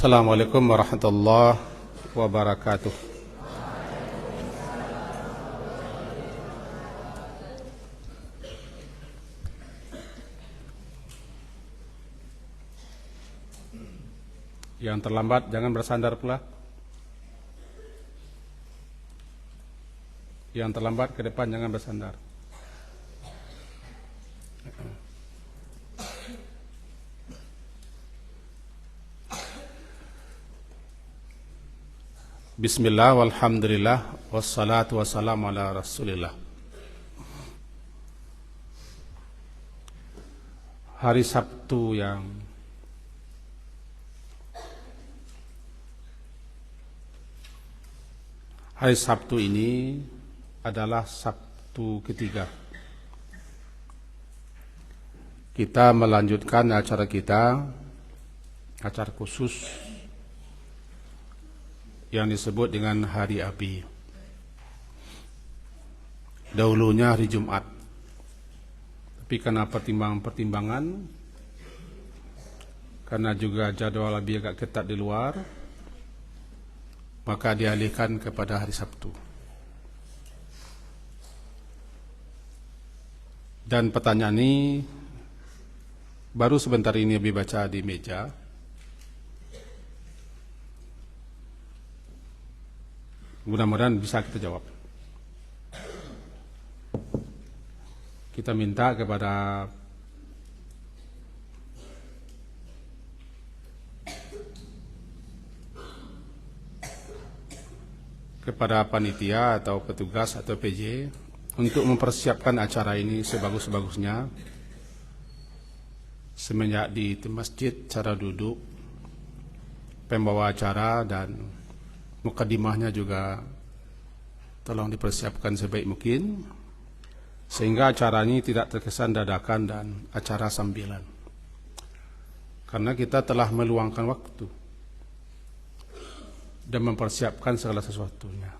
Assalamualaikum warahmatullahi wabarakatuh. Yang terlambat jangan bersandar pula. Yang terlambat ke depan jangan bersandar. Bismillah walhamdulillah wassalatu wassalamu ala rasulillah. Hari Sabtu ini adalah Sabtu ketiga. Kita melanjutkan acara khusus yang disebut dengan Hari Abi. Dahulunya hari Jumat. Tapi karena pertimbangan, karena juga jadwal Abi agak ketat di luar, maka dialihkan kepada hari Sabtu. Dan pertanyaan ini baru sebentar ini Abi baca di meja. Mudah-mudahan bisa kita jawab. Kita minta kepada panitia atau petugas atau PJ untuk mempersiapkan acara ini sebagus-bagusnya. Semenjak di masjid, cara duduk, pembawa acara dan mukadimahnya juga tolong dipersiapkan sebaik mungkin, sehingga acara ini tidak terkesan dadakan dan acara sambilan. Karena kita telah meluangkan waktu dan mempersiapkan segala sesuatunya.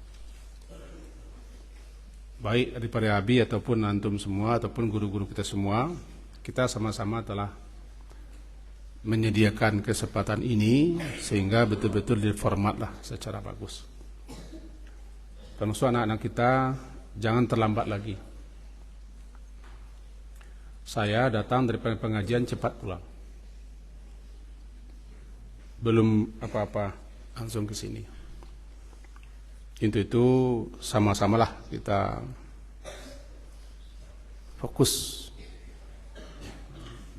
Baik daripada Abi ataupun antum semua ataupun guru-guru kita semua, kita sama-sama telah menyediakan kesempatan ini sehingga betul-betul diformatlah secara bagus. Termasuk anak-anak kita jangan terlambat lagi. Saya datang dari pengajian cepat pulang. Belum apa-apa langsung ke sini. Itu sama-samalah kita fokus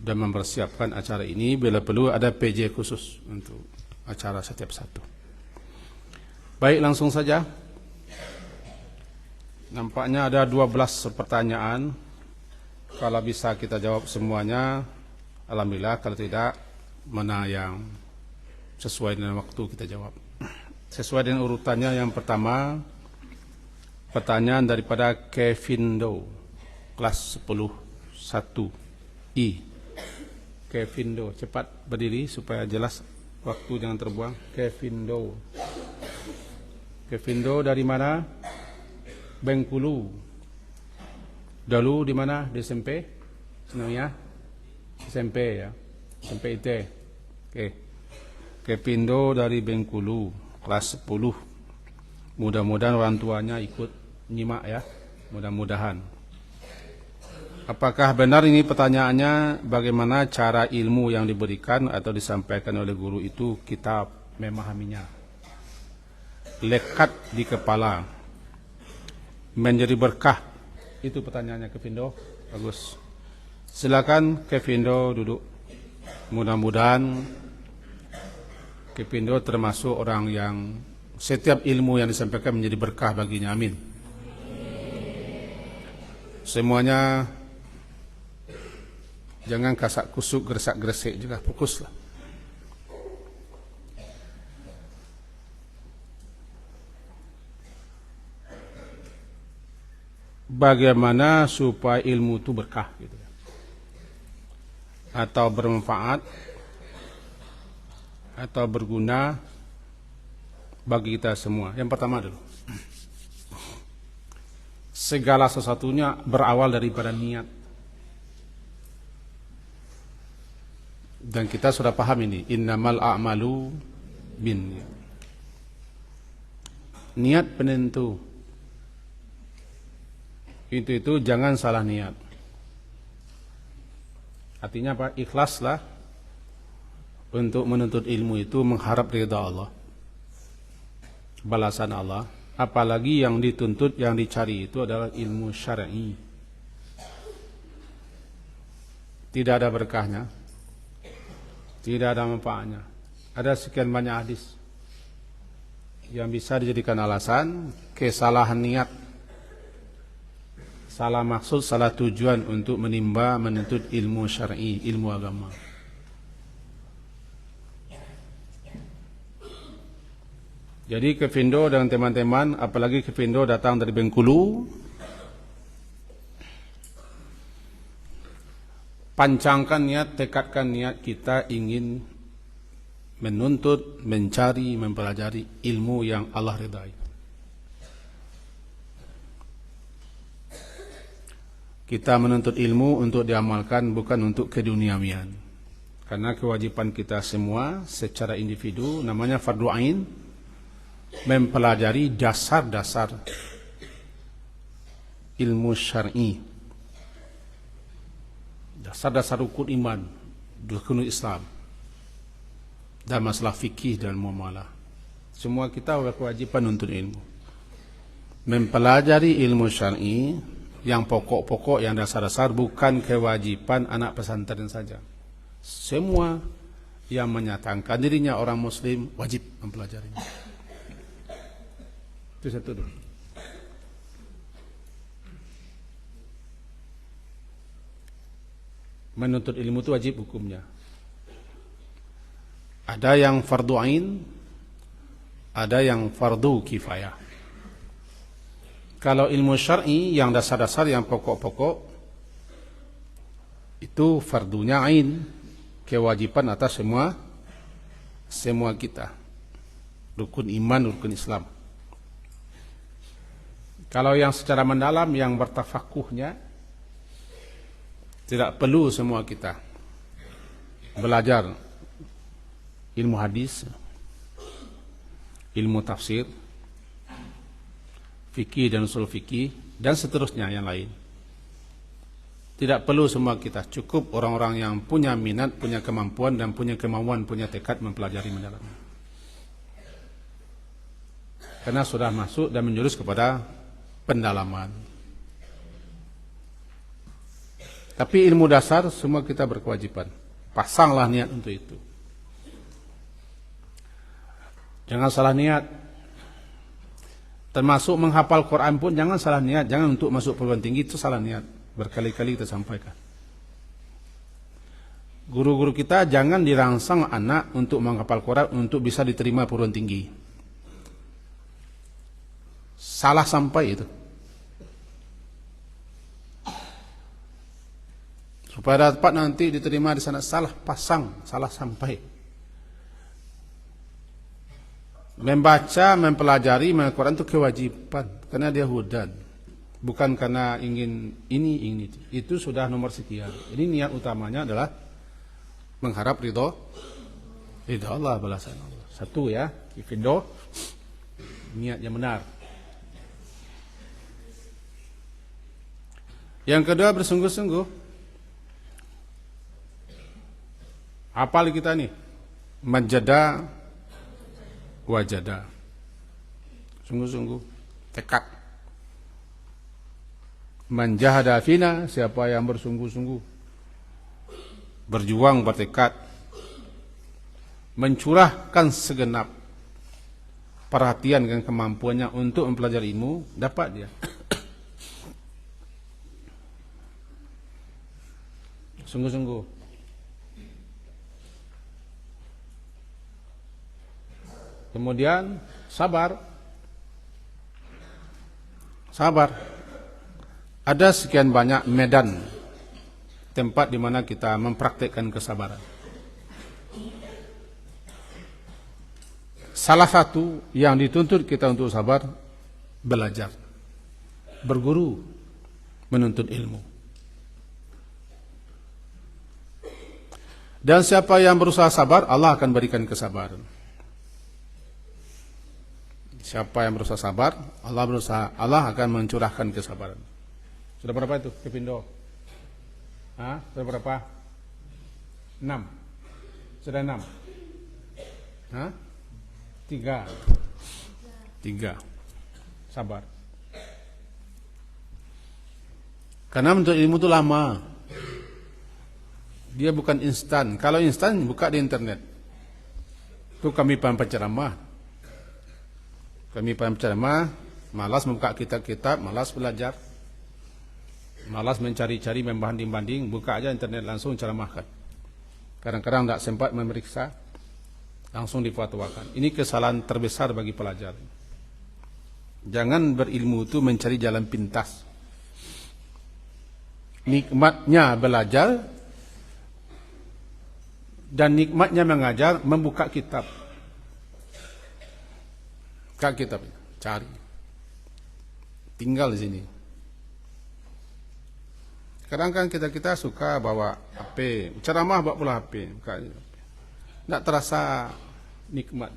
dan mempersiapkan acara ini. Bila perlu ada PJ khusus untuk acara setiap satu. Baik, langsung saja. Nampaknya ada 12 pertanyaan. Kalau bisa kita jawab semuanya, alhamdulillah. Kalau tidak, mana yang sesuai dengan waktu kita jawab. Sesuai dengan urutannya, yang pertama pertanyaan daripada Kevin Do, kelas 10 1I. Kevin Do, cepat berdiri supaya jelas waktu, jangan terbuang. Kevin Do dari mana? Bengkulu. Dulu di mana? Di SMP? Senangnya? SMP ya. SMP IT. Oke. Kevin Do dari Bengkulu, kelas 10. Mudah-mudahan orang tuanya ikut nyimak ya. Mudah-mudahan. Apakah benar ini pertanyaannya, bagaimana cara ilmu yang diberikan atau disampaikan oleh guru itu kita memahaminya? Lekat di kepala, menjadi berkah. Itu pertanyaannya Kevindo. Bagus. Silakan Kevindo duduk. Mudah-mudahan Kevindo termasuk orang yang setiap ilmu yang disampaikan menjadi berkah baginya. Amin. Semuanya jangan kasak kusuk, gersak gresik juga, fokuslah. Bagaimana supaya ilmu itu berkah gitu, atau bermanfaat atau berguna bagi kita semua. Yang pertama dulu, segala sesuatunya berawal daripada niat. Dan kita sudah paham ini, innamal a'malu bin. Niat penentu. Itu jangan salah niat. Artinya apa? Ikhlaslah untuk menuntut ilmu itu mengharap ridha Allah, balasan Allah. Apalagi yang dituntut, yang dicari itu adalah ilmu syar'i. Tidak ada berkahnya, tidak ada manfaatnya. Ada sekian banyak hadis yang bisa dijadikan alasan kesalahan niat, salah maksud, salah tujuan untuk menimba menuntut ilmu syar'i, ilmu agama. Jadi ke Findo dengan teman-teman, apalagi ke Findo datang dari Bengkulu, pancangkan niat, tekadkan niat kita ingin menuntut, mencari, mempelajari ilmu yang Allah ridai. Kita menuntut ilmu untuk diamalkan, bukan untuk keduniawian. Karena kewajiban kita semua secara individu namanya fardu ain, mempelajari dasar-dasar ilmu syar'i, dasar-dasar rukun iman, rukun Islam, dan masalah fikih dan muamalah. Semua kita berkewajiban untuk ilmu. Mempelajari ilmu syar'i yang pokok-pokok, yang dasar-dasar, bukan kewajiban anak pesantren saja. Semua yang menyatakan dirinya orang muslim wajib mempelajarinya. Itu satu dulu. Menuntut ilmu itu wajib hukumnya. Ada yang fardu ain, ada yang fardu kifayah. Kalau ilmu syar'i yang dasar-dasar, yang pokok-pokok, itu fardunya ain, kewajiban atas semua kita. Rukun iman, rukun Islam. Kalau yang secara mendalam, yang bertafakuhnya, tidak perlu semua kita belajar ilmu hadis, ilmu tafsir, fikih dan usul fikih, dan seterusnya yang lain. Tidak perlu semua kita, cukup orang-orang yang punya minat, punya kemampuan, dan punya kemauan, punya tekad mempelajari mendalam. Karena sudah masuk dan menjurus kepada pendalaman. Tapi ilmu dasar semua kita berkewajiban. Pasanglah niat untuk itu. Jangan salah niat. Termasuk menghafal Quran pun jangan salah niat. Jangan untuk masuk perguruan tinggi, itu salah niat. Berkali-kali kita sampaikan. Guru-guru kita jangan dirangsang anak untuk menghafal Quran untuk bisa diterima perguruan tinggi. Salah sampai itu. Supaya dapat nanti diterima di sana, salah pasang, salah sampai. Membaca, mempelajari Al-Quran itu kewajiban, karena dia hudan. Bukan karena ingin ini. Itu sudah nomor sekian. Ini niat utamanya adalah mengharap ridho Allah, balasan Allah. Satu ya, Ifindo, niat yang benar. Yang kedua, bersungguh-sungguh. Hafal kita nih, majada wajada. Sungguh-sungguh, tekad. Man jahada fina, siapa yang bersungguh-sungguh, berjuang, bertekad, mencurahkan segenap perhatian dan kemampuannya untuk mempelajari ilmu, dapat dia. Sungguh-sungguh. Kemudian sabar. Ada sekian banyak medan, tempat di mana kita mempraktikkan kesabaran. Salah satu yang dituntut kita untuk sabar, belajar, berguru, menuntut ilmu. Dan siapa yang berusaha sabar, Allah akan berikan kesabaran. Siapa yang berusaha sabar, Allah akan mencurahkan kesabaran. Sudah berapa itu, Kepindo? Sudah berapa? 6. Sudah 6. 3. Sabar. Karena menuntut ilmu itu lama. Dia bukan instan. Kalau instan, buka di internet. Itu kami penceramah. Kami penceramah, malas membuka kitab-kitab, malas belajar, malas mencari-cari, membanding-banding, buka aja internet langsung ceramahkan. Kadang-kadang tidak sempat memeriksa, langsung difatwakan. Ini kesalahan terbesar bagi pelajar. Jangan berilmu itu mencari jalan pintas. Nikmatnya belajar dan nikmatnya mengajar, membuka kitab. Buka kitab, cari. Tinggal di sini. Kadang kan kita suka bawa HP, ceramah bawa pula HP. Tidak terasa nikmat.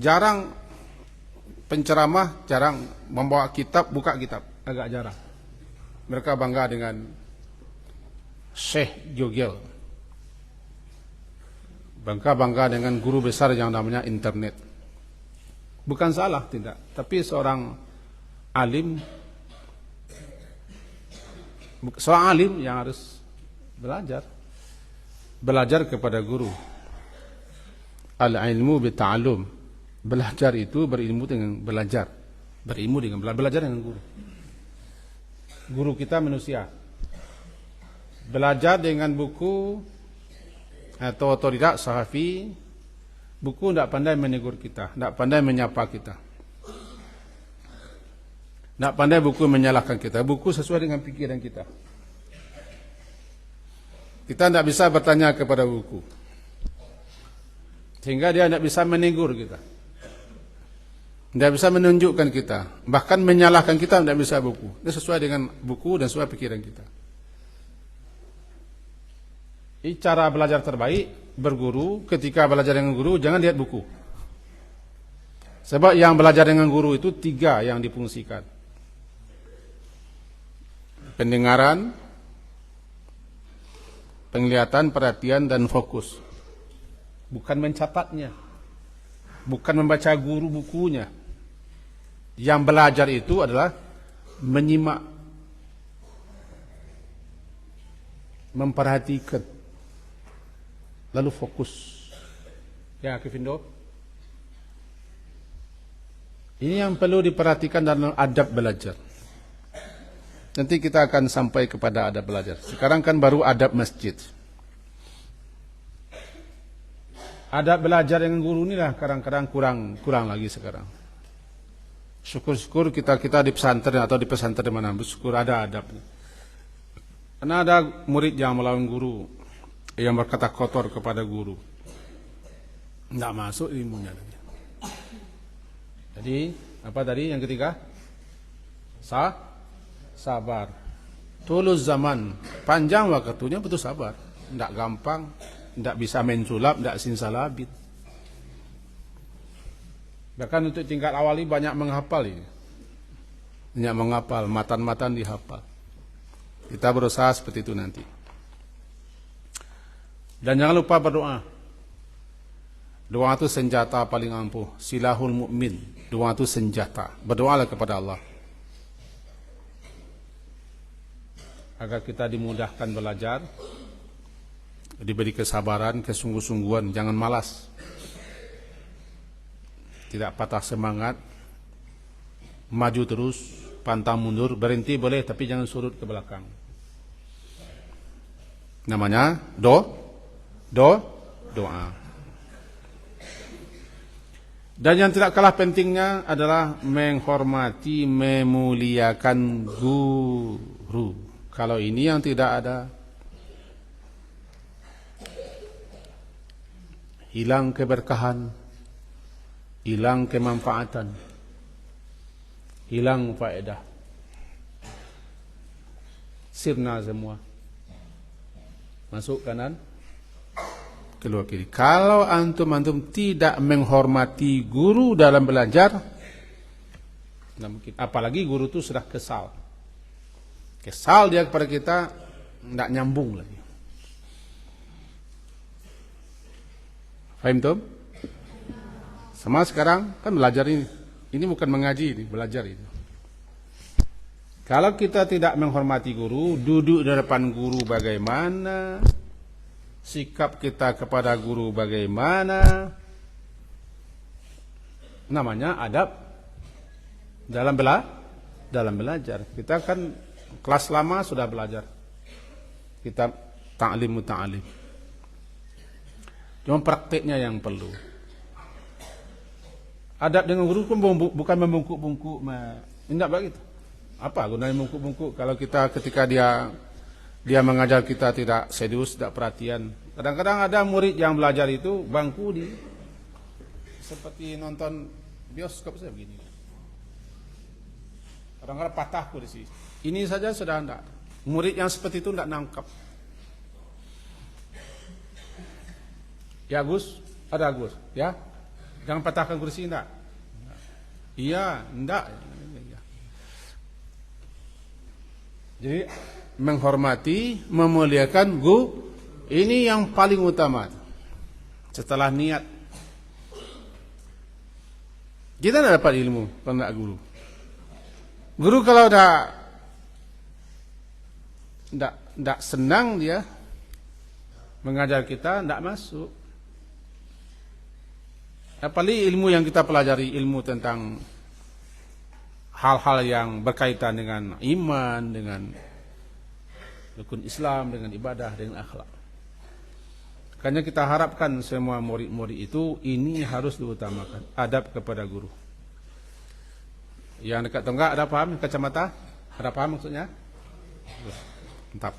Jarang penceramah, jarang membawa kitab, buka kitab, agak jarang. Mereka bangga dengan Syekh Jogel, bangga dengan guru besar yang namanya internet. Bukan salah, tidak. Tapi seorang alim yang harus belajar kepada guru. Al-ilmu bita'allum. Belajar itu berilmu dengan belajar. Berilmu dengan belajar dengan guru. Guru kita manusia. Belajar dengan buku atau tidak sahafi, buku tidak pandai menegur kita, tidak pandai menyapa kita, tidak pandai buku menyalahkan kita. Buku sesuai dengan pikiran kita. Kita tidak bisa bertanya kepada buku, sehingga dia tidak bisa menegur kita, tidak bisa menunjukkan kita, bahkan menyalahkan kita tidak bisa buku. Dia sesuai dengan buku dan sesuai pikiran kita. Ini cara belajar terbaik. Berguru, ketika belajar dengan guru jangan lihat buku. Sebab yang belajar dengan guru itu 3 yang difungsikan: pendengaran, penglihatan, perhatian, dan fokus. Bukan mencatatnya, bukan membaca guru bukunya. Yang belajar itu adalah menyimak, memperhatikan, lalu fokus. Ya, Kevindo. Ini yang perlu diperhatikan dalam adab belajar. Nanti kita akan sampai kepada adab belajar. Sekarang kan baru adab masjid. Adab belajar dengan guru inilah kadang-kadang kurang lagi sekarang. Syukur-syukur kita di pesantren atau di pesantren mana, syukur ada adabnya. Karena ada murid yang melawan guru, yang berkata kotor kepada guru, tidak masuk ilmunya. Jadi apa tadi yang ketiga? Sabar. Tulus zaman, panjang waktunya, betul sabar. Tidak gampang, tidak bisa main sulap, tidak sinsalabit. Bahkan untuk tingkat awali banyak menghafal ini. Banyak menghafal, matan-matan dihafal. Kita berusaha seperti itu nanti. Dan jangan lupa berdoa. Doa itu senjata paling ampuh. Silahul mu'min. Doa itu senjata. Berdoalah kepada Allah agar kita dimudahkan belajar, diberi kesabaran, kesungguh-sungguhan. Jangan malas, tidak patah semangat, maju terus, pantang mundur. Berhenti boleh, tapi jangan surut ke belakang. Namanya doa. Dan yang tidak kalah pentingnya adalah menghormati, memuliakan guru. Kalau ini yang tidak ada, hilang keberkahan, hilang kemanfaatan, hilang faedah. Sirna semua. Masuk kanan, Keluar kiri. Kalau antum tidak menghormati guru dalam belajar, nggak mungkin. Apalagi guru itu sudah kesal. Kesal dia kepada kita, nggak nyambung lagi. Faham tuh? Sama sekarang kan belajar ini. Ini bukan mengaji, ini belajar ini. Kalau kita tidak menghormati guru, duduk di depan guru bagaimana, sikap kita kepada guru bagaimana, namanya adab dalam belajar. Kita kan kelas lama sudah belajar kitab ta'lim muta'alim. Cuma prakteknya yang perlu. Adab dengan guru pun bukan membungkuk-bungkuk, tidak begitu. Apa gunanya membungkuk-bungkuk kalau ketika dia mengajar kita tidak serius, tidak perhatian. Kadang-kadang ada murid yang belajar itu bangku seperti nonton bioskop saja begini. Kadang-kadang patah kursi. Ini saja sudah tidak. Murid yang seperti itu tidak nangkap. Ya Gus, ada Gus, ya. Jangan patahkan kursi enggak. Iya, enggak. Jadi menghormati, memuliakan guru ini yang paling utama. Setelah niat. Kita tidak dapat ilmu kalau tidak guru. Guru kalau tidak senang dia mengajar kita, tidak masuk. Apalagi ilmu yang kita pelajari, ilmu tentang hal-hal yang berkaitan dengan iman, dengan rukun Islam, dengan ibadah, dengan akhlak. Makanya kita harapkan semua murid-murid itu ini harus diutamakan, adab kepada guru. Yang dekat tonggak ada paham kacamata? Ada paham maksudnya? Mantap.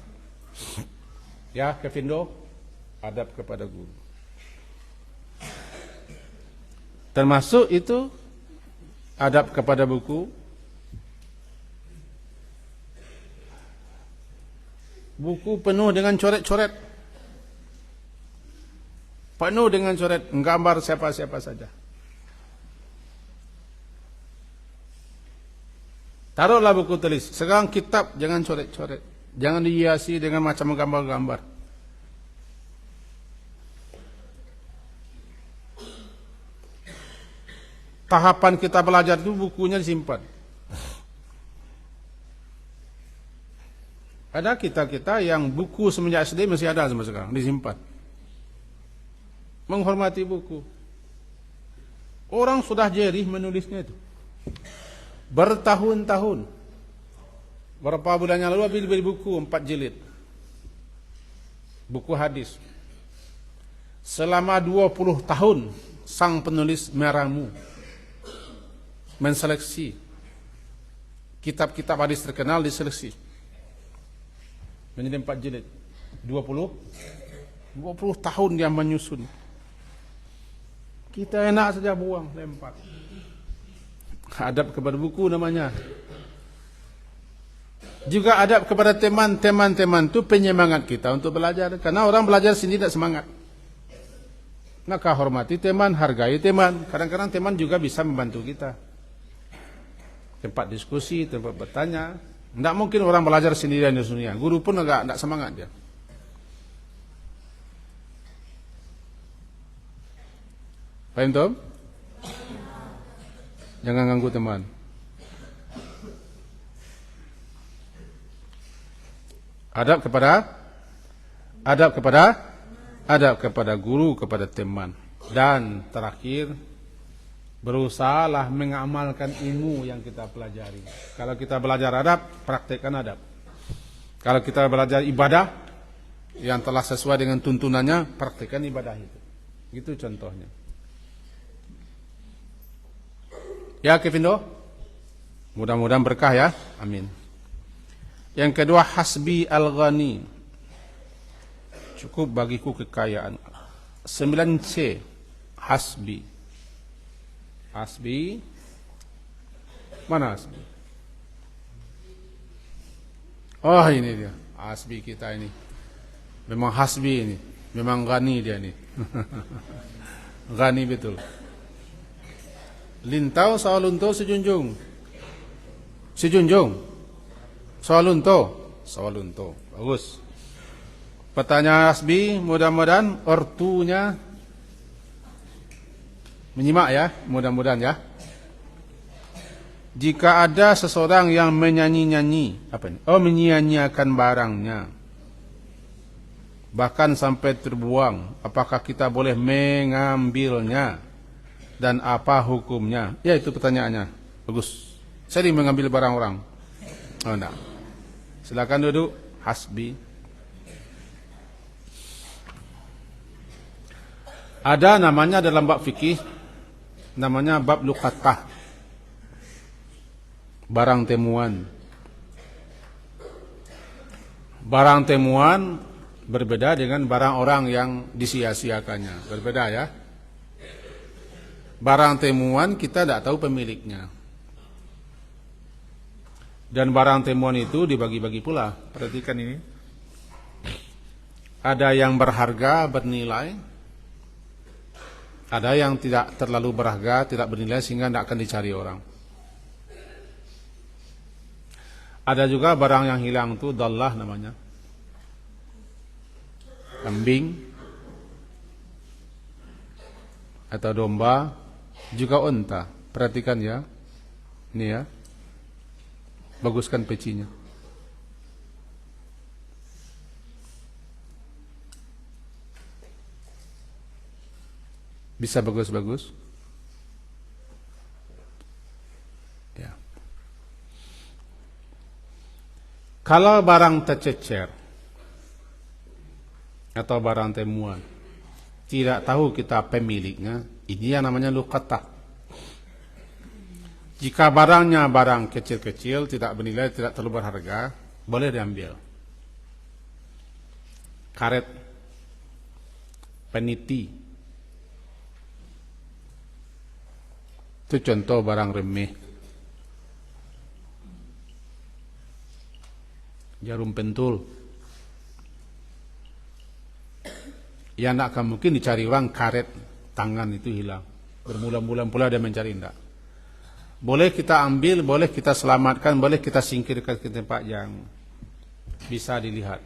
Ya, Kevindo, adab kepada guru. Termasuk itu adab kepada buku. Buku penuh dengan coret-coret. Penuh dengan coret, gambar siapa-siapa saja. Taruhlah buku tulis. Sekarang kitab jangan coret-coret. Jangan dihiasi dengan macam gambar-gambar. Tahapan kita belajar itu bukunya disimpan. Ada kita yang buku semenjak SD masih ada sampai sekarang, disimpan. Menghormati buku. Orang sudah jerih menulisnya itu. Bertahun-tahun. Berapa bulan yang lalu beli buku 4 jilid. Buku hadis. Selama 20 tahun sang penulis meramu, menseleksi kitab-kitab hadis terkenal, diseleksi menjadi 4 jilid. 20 tahun dia menyusun. Kita enak saja buang, lempar. Adab kepada buku namanya. Juga adab kepada teman-teman itu penyemangat kita untuk belajar. Karena orang belajar sendiri tidak semangat. Maka hormati teman, hargai teman. Kadang-kadang teman juga bisa membantu kita. Tempat diskusi, tempat bertanya. Tidak mungkin orang belajar sendirian di dunia. Guru pun tidak semangat dia. Paham Tom? Jangan ganggu teman. Adab kepada guru, kepada teman. Dan terakhir, berusahalah mengamalkan ilmu yang kita pelajari. Kalau kita belajar adab, praktekkan adab. Kalau kita belajar ibadah yang telah sesuai dengan tuntunannya, praktekkan ibadah itu. Itu contohnya. Ya Kevindo, mudah-mudahan berkah ya, amin. Yang kedua, hasbi al-ghani, cukup bagiku kekayaan. 9C, hasbi. Hasbi, mana hasbi? Oh ini dia, hasbi kita ini. Memang hasbi ini, memang ghani dia ini. Ghani betul. Lintau sawalunto sejunjung. Sejunjung. Sawalunto. Bagus. Pertanyaan Hasbi, mudah-mudahan ortunya menyimak ya, mudah-mudahan ya. Jika ada seseorang yang menyanyi-nyanyi, apa ini? Menyia-nyiakan barangnya, bahkan sampai terbuang, apakah kita boleh mengambilnya dan apa hukumnya? Ya, itu pertanyaannya. Bagus. Sering mengambil barang orang. Oh, enggak. Silakan duduk, Hasbi. Ada namanya dalam bab fikih, namanya bab luqatah. Barang temuan. Barang temuan berbeda dengan barang orang yang disia-siakannya. Berbeda ya. Barang temuan kita tidak tahu pemiliknya. Dan barang temuan itu dibagi-bagi pula. Perhatikan ini. Ada yang berharga, bernilai. Ada yang tidak terlalu berharga, tidak bernilai sehingga tidak akan dicari orang. Ada juga barang yang hilang itu dallah namanya. Kambing atau domba, juga unta. Perhatikan ya. Ini ya. Baguskan pecinya. Bisa bagus-bagus? Ya. Kalau barang tercecer atau barang temuan, tidak tahu kita pemiliknya, ini yang namanya luqatah. Jika barangnya barang kecil-kecil, tidak bernilai, tidak terlalu berharga, boleh diambil. Karet, peniti, itu contoh barang remeh. Jarum pentul, ya tidak akan mungkin dicari orang karet tangan itu hilang. Berbulan-bulan pula dia mencari, tidak. Boleh kita ambil, boleh kita selamatkan, boleh kita singkirkan ke tempat yang bisa dilihat.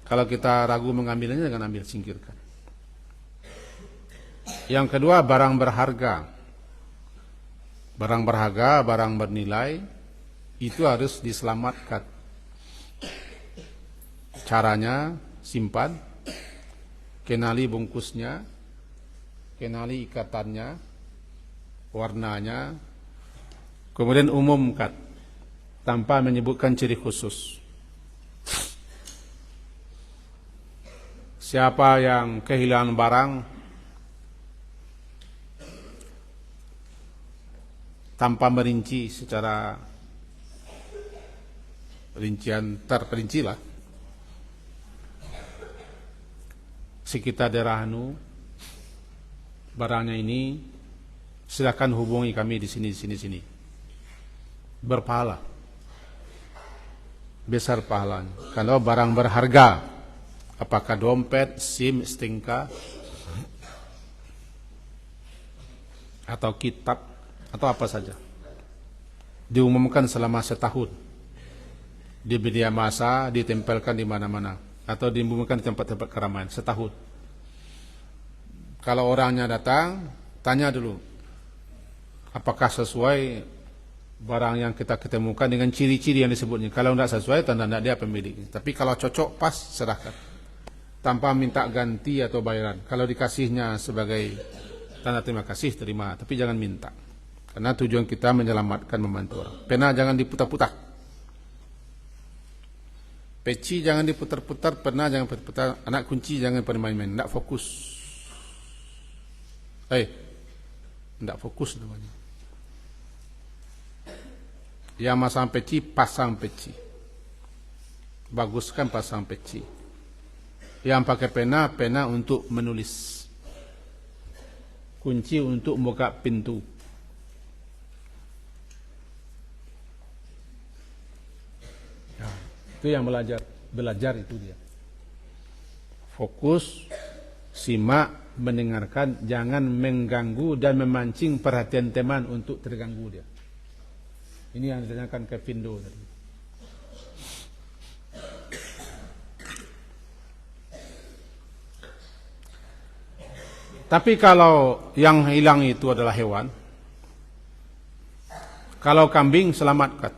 Kalau kita ragu mengambilnya, jangan ambil, singkirkan. Yang kedua, barang berharga. Barang berharga, barang bernilai, itu harus diselamatkan. Caranya, simpan, kenali bungkusnya, kenali ikatannya, warnanya, kemudian umumkan tanpa menyebutkan ciri khusus. Siapa yang kehilangan barang tanpa merinci secara rincian terperinci lah, sekitar daerah barangnya ini, silakan hubungi kami di sini. Berpahala, besar pahalanya. Kalau barang berharga, apakah dompet, SIM, STNK, atau kitab, atau apa saja, diumumkan selama setahun, di media massa, ditempelkan di mana-mana, atau diumumkan di tempat-tempat keramaian setahun. Kalau orangnya datang, tanya dulu, apakah sesuai barang yang kita ketemukan dengan ciri-ciri yang disebutnya. Kalau tidak sesuai, tanda dia pemiliknya. Tapi kalau cocok, pas, serahkan, tanpa minta ganti atau bayaran. Kalau dikasihnya sebagai tanda terima kasih, terima, tapi jangan minta. Karena tujuan kita menyelamatkan, membantu orang. Pena jangan diputar-putar. Peci jangan diputar-putar, pena jangan putar-putar, anak kunci jangan pada main-main, tidak fokus. Tidak fokus namanya. Yang masang peci, pasang peci. Baguskan pasang peci. Yang pakai pena, pena untuk menulis. Kunci untuk buka pintu. Itu yang belajar itu dia. Fokus, simak, mendengarkan, jangan mengganggu dan memancing perhatian teman untuk terganggu dia. Ini yang ditanyakan ke Pindo tadi. Tapi kalau yang hilang itu adalah hewan, kalau kambing selamatkan.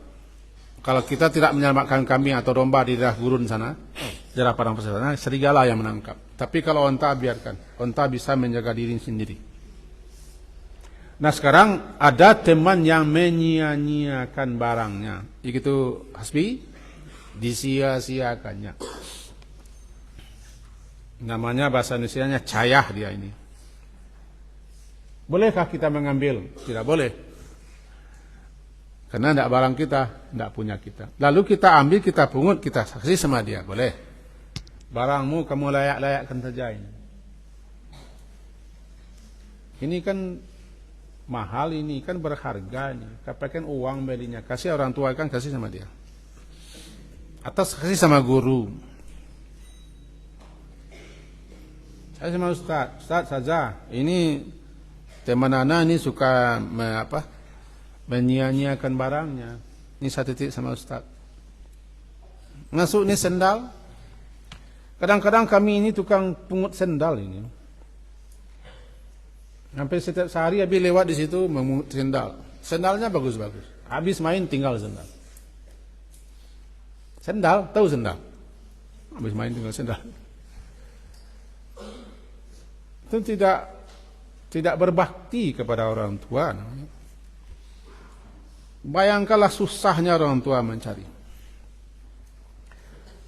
Kalau kita tidak menyelamatkan kambing atau domba di daerah gurun sana, daerah padang pasir sana, serigala yang menangkap. Tapi kalau onta biarkan, onta bisa menjaga diri sendiri. Nah sekarang ada teman yang menyia-nyiakan barangnya, itu Hasbi, disia-siakannya. Namanya bahasa Indonesianya cayah dia ini. Bolehkah kita mengambil? Tidak boleh. Karena tidak barang kita, tidak punya kita. Lalu kita ambil, kita pungut, kita saksi sama dia. Boleh. Barangmu kamu layak-layakkan saja ini. Ini kan mahal, ini kan berharga ini. Katakan uang belinya. Kasih orang tua kan, kasih sama dia. Atau kasih sama guru. Saya sama Ustaz saja. Ini teman anak ini suka menyia-nyiakan barangnya. Ini saya titip sama Ustaz. Masuk ini sendal. Kadang-kadang kami ini tukang pungut sendal ini. Hampir setiap sehari habis lewat di situ memungut sendal. Sendalnya bagus-bagus. Habis main tinggal sendal. Sendal, tahu sendal? Habis main tinggal sendal. Itu tidak berbakti kepada orang tua. Bayangkanlah susahnya orang tua mencari.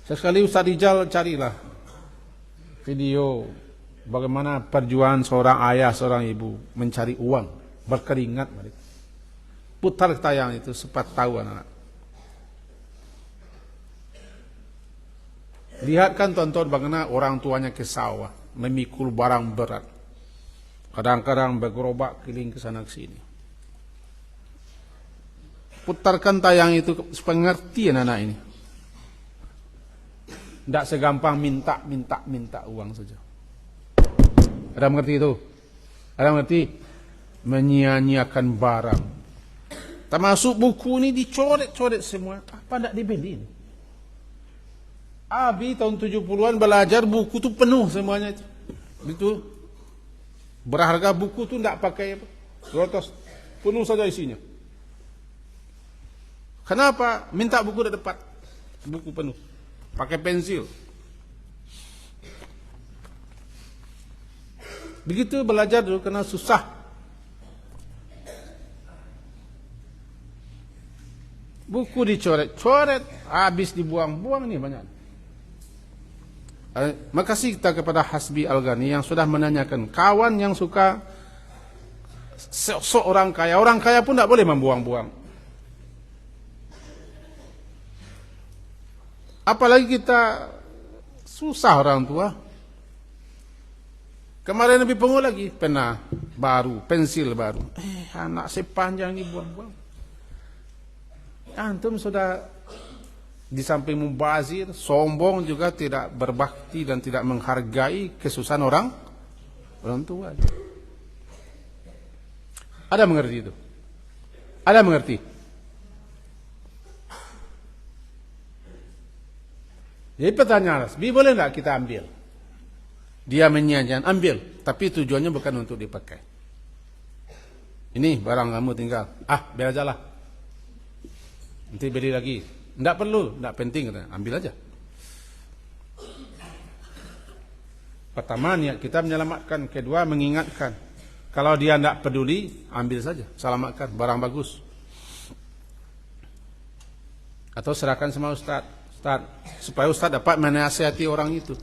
Sekali Ustaz Rijal carilah video bagaimana perjuangan seorang ayah, seorang ibu mencari uang, berkeringat mereka. Putar tayang itu sempat tahu anak-anak. Lihatkan tonton bagaimana orang tuanya ke sawah, memikul barang berat. Kadang-kadang bergerobak keliling ke sana ke sini. Putarkan tayang itu supaya ngerti anak-anak ini. Tidak segampang minta uang saja. Ada mengerti itu? Ada mengerti? Menyia-nyiakan barang. Termasuk buku ini dicoret-coret semua. Apa tidak dibeli ini? Abi tahun 70-an belajar buku itu penuh semuanya itu. Itu berharga buku itu tidak pakai rotos, penuh saja isinya. Kenapa? Minta buku tidak dapat. Buku penuh. Pakai pensil. Begitu belajar dulu karena susah. Buku dicoret-coret, habis dibuang-buang nih banyak. Makasih kita kepada Hasbi Al-Ghani yang sudah menanyakan kawan yang suka seorang kaya. Orang kaya pun tidak boleh membuang-buang. Apalagi kita susah orang tua. Kemarin lebih pungut lagi, pena baru, pensil baru. Anak sepanjang ini buang-buang. Antum sudah di samping mubazir, sombong juga tidak berbakti dan tidak menghargai kesusahan orang tua. Ada mengerti itu? Ada mengerti? Jadi pertanyaan, boleh tidak kita ambil? Dia menyanyikan, ambil, tapi tujuannya bukan untuk dipakai. Ini barang kamu tinggal, biar aja lah. Nanti beli lagi. Tidak perlu, tidak penting, ambil aja. Pertama niat kita menyelamatkan, kedua mengingatkan. Kalau dia tidak peduli, ambil saja, selamatkan, barang bagus. Atau serahkan sama Ustaz, supaya Ustaz dapat menasihati orang itu.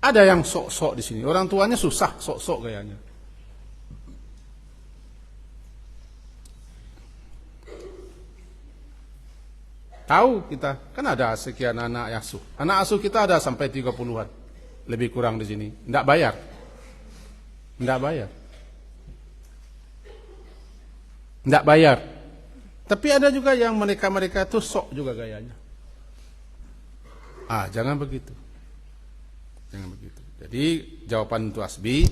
Ada yang sok-sok di sini, orang tuanya susah, sok-sok gayanya. Tahu kita, kan ada sekian anak asuh. Anak asuh kita ada sampai 30-an. Lebih kurang di sini. Tidak bayar. Tidak bayar. Tidak bayar. Tapi ada juga yang mereka itu sok juga gayanya. Jangan begitu. Jangan begitu. Jadi jawaban untuk Asbi,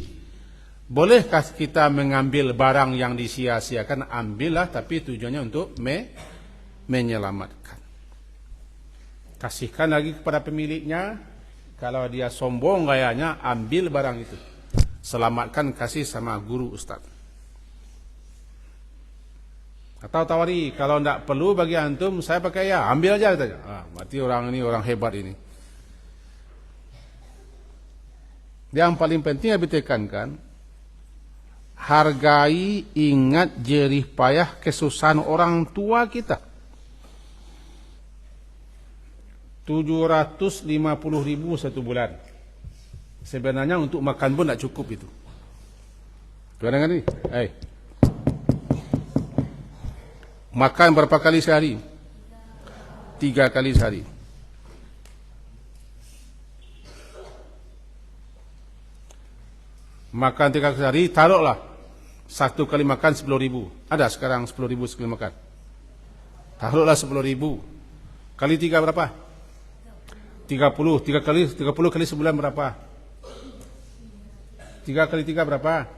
bolehkah kita mengambil barang yang disia-siakan? Ambillah, tapi tujuannya untuk menyelamatkan. Kasihkan lagi kepada pemiliknya. Kalau dia sombong gayanya, ambil barang itu. Selamatkan, kasih sama guru ustaz. Atau tawari, kalau tidak perlu bagi antum, saya pakai ya, ambil aja. Berarti orang ini orang hebat ini. Yang paling penting yang ditekankan, hargai, ingat jerih payah kesusahan orang tua kita. 750.000 satu bulan. Sebenarnya untuk makan pun tidak cukup itu. Dengar ini? Makan berapa kali sehari? 3 kali sehari. Makan 3 kali sehari, taruhlah 1 kali makan 10.000. Ada sekarang 10.000 sekali makan. Taruhlah 10.000. Kali 3 berapa? 30 kali sebulan berapa? 3 kali 3 berapa?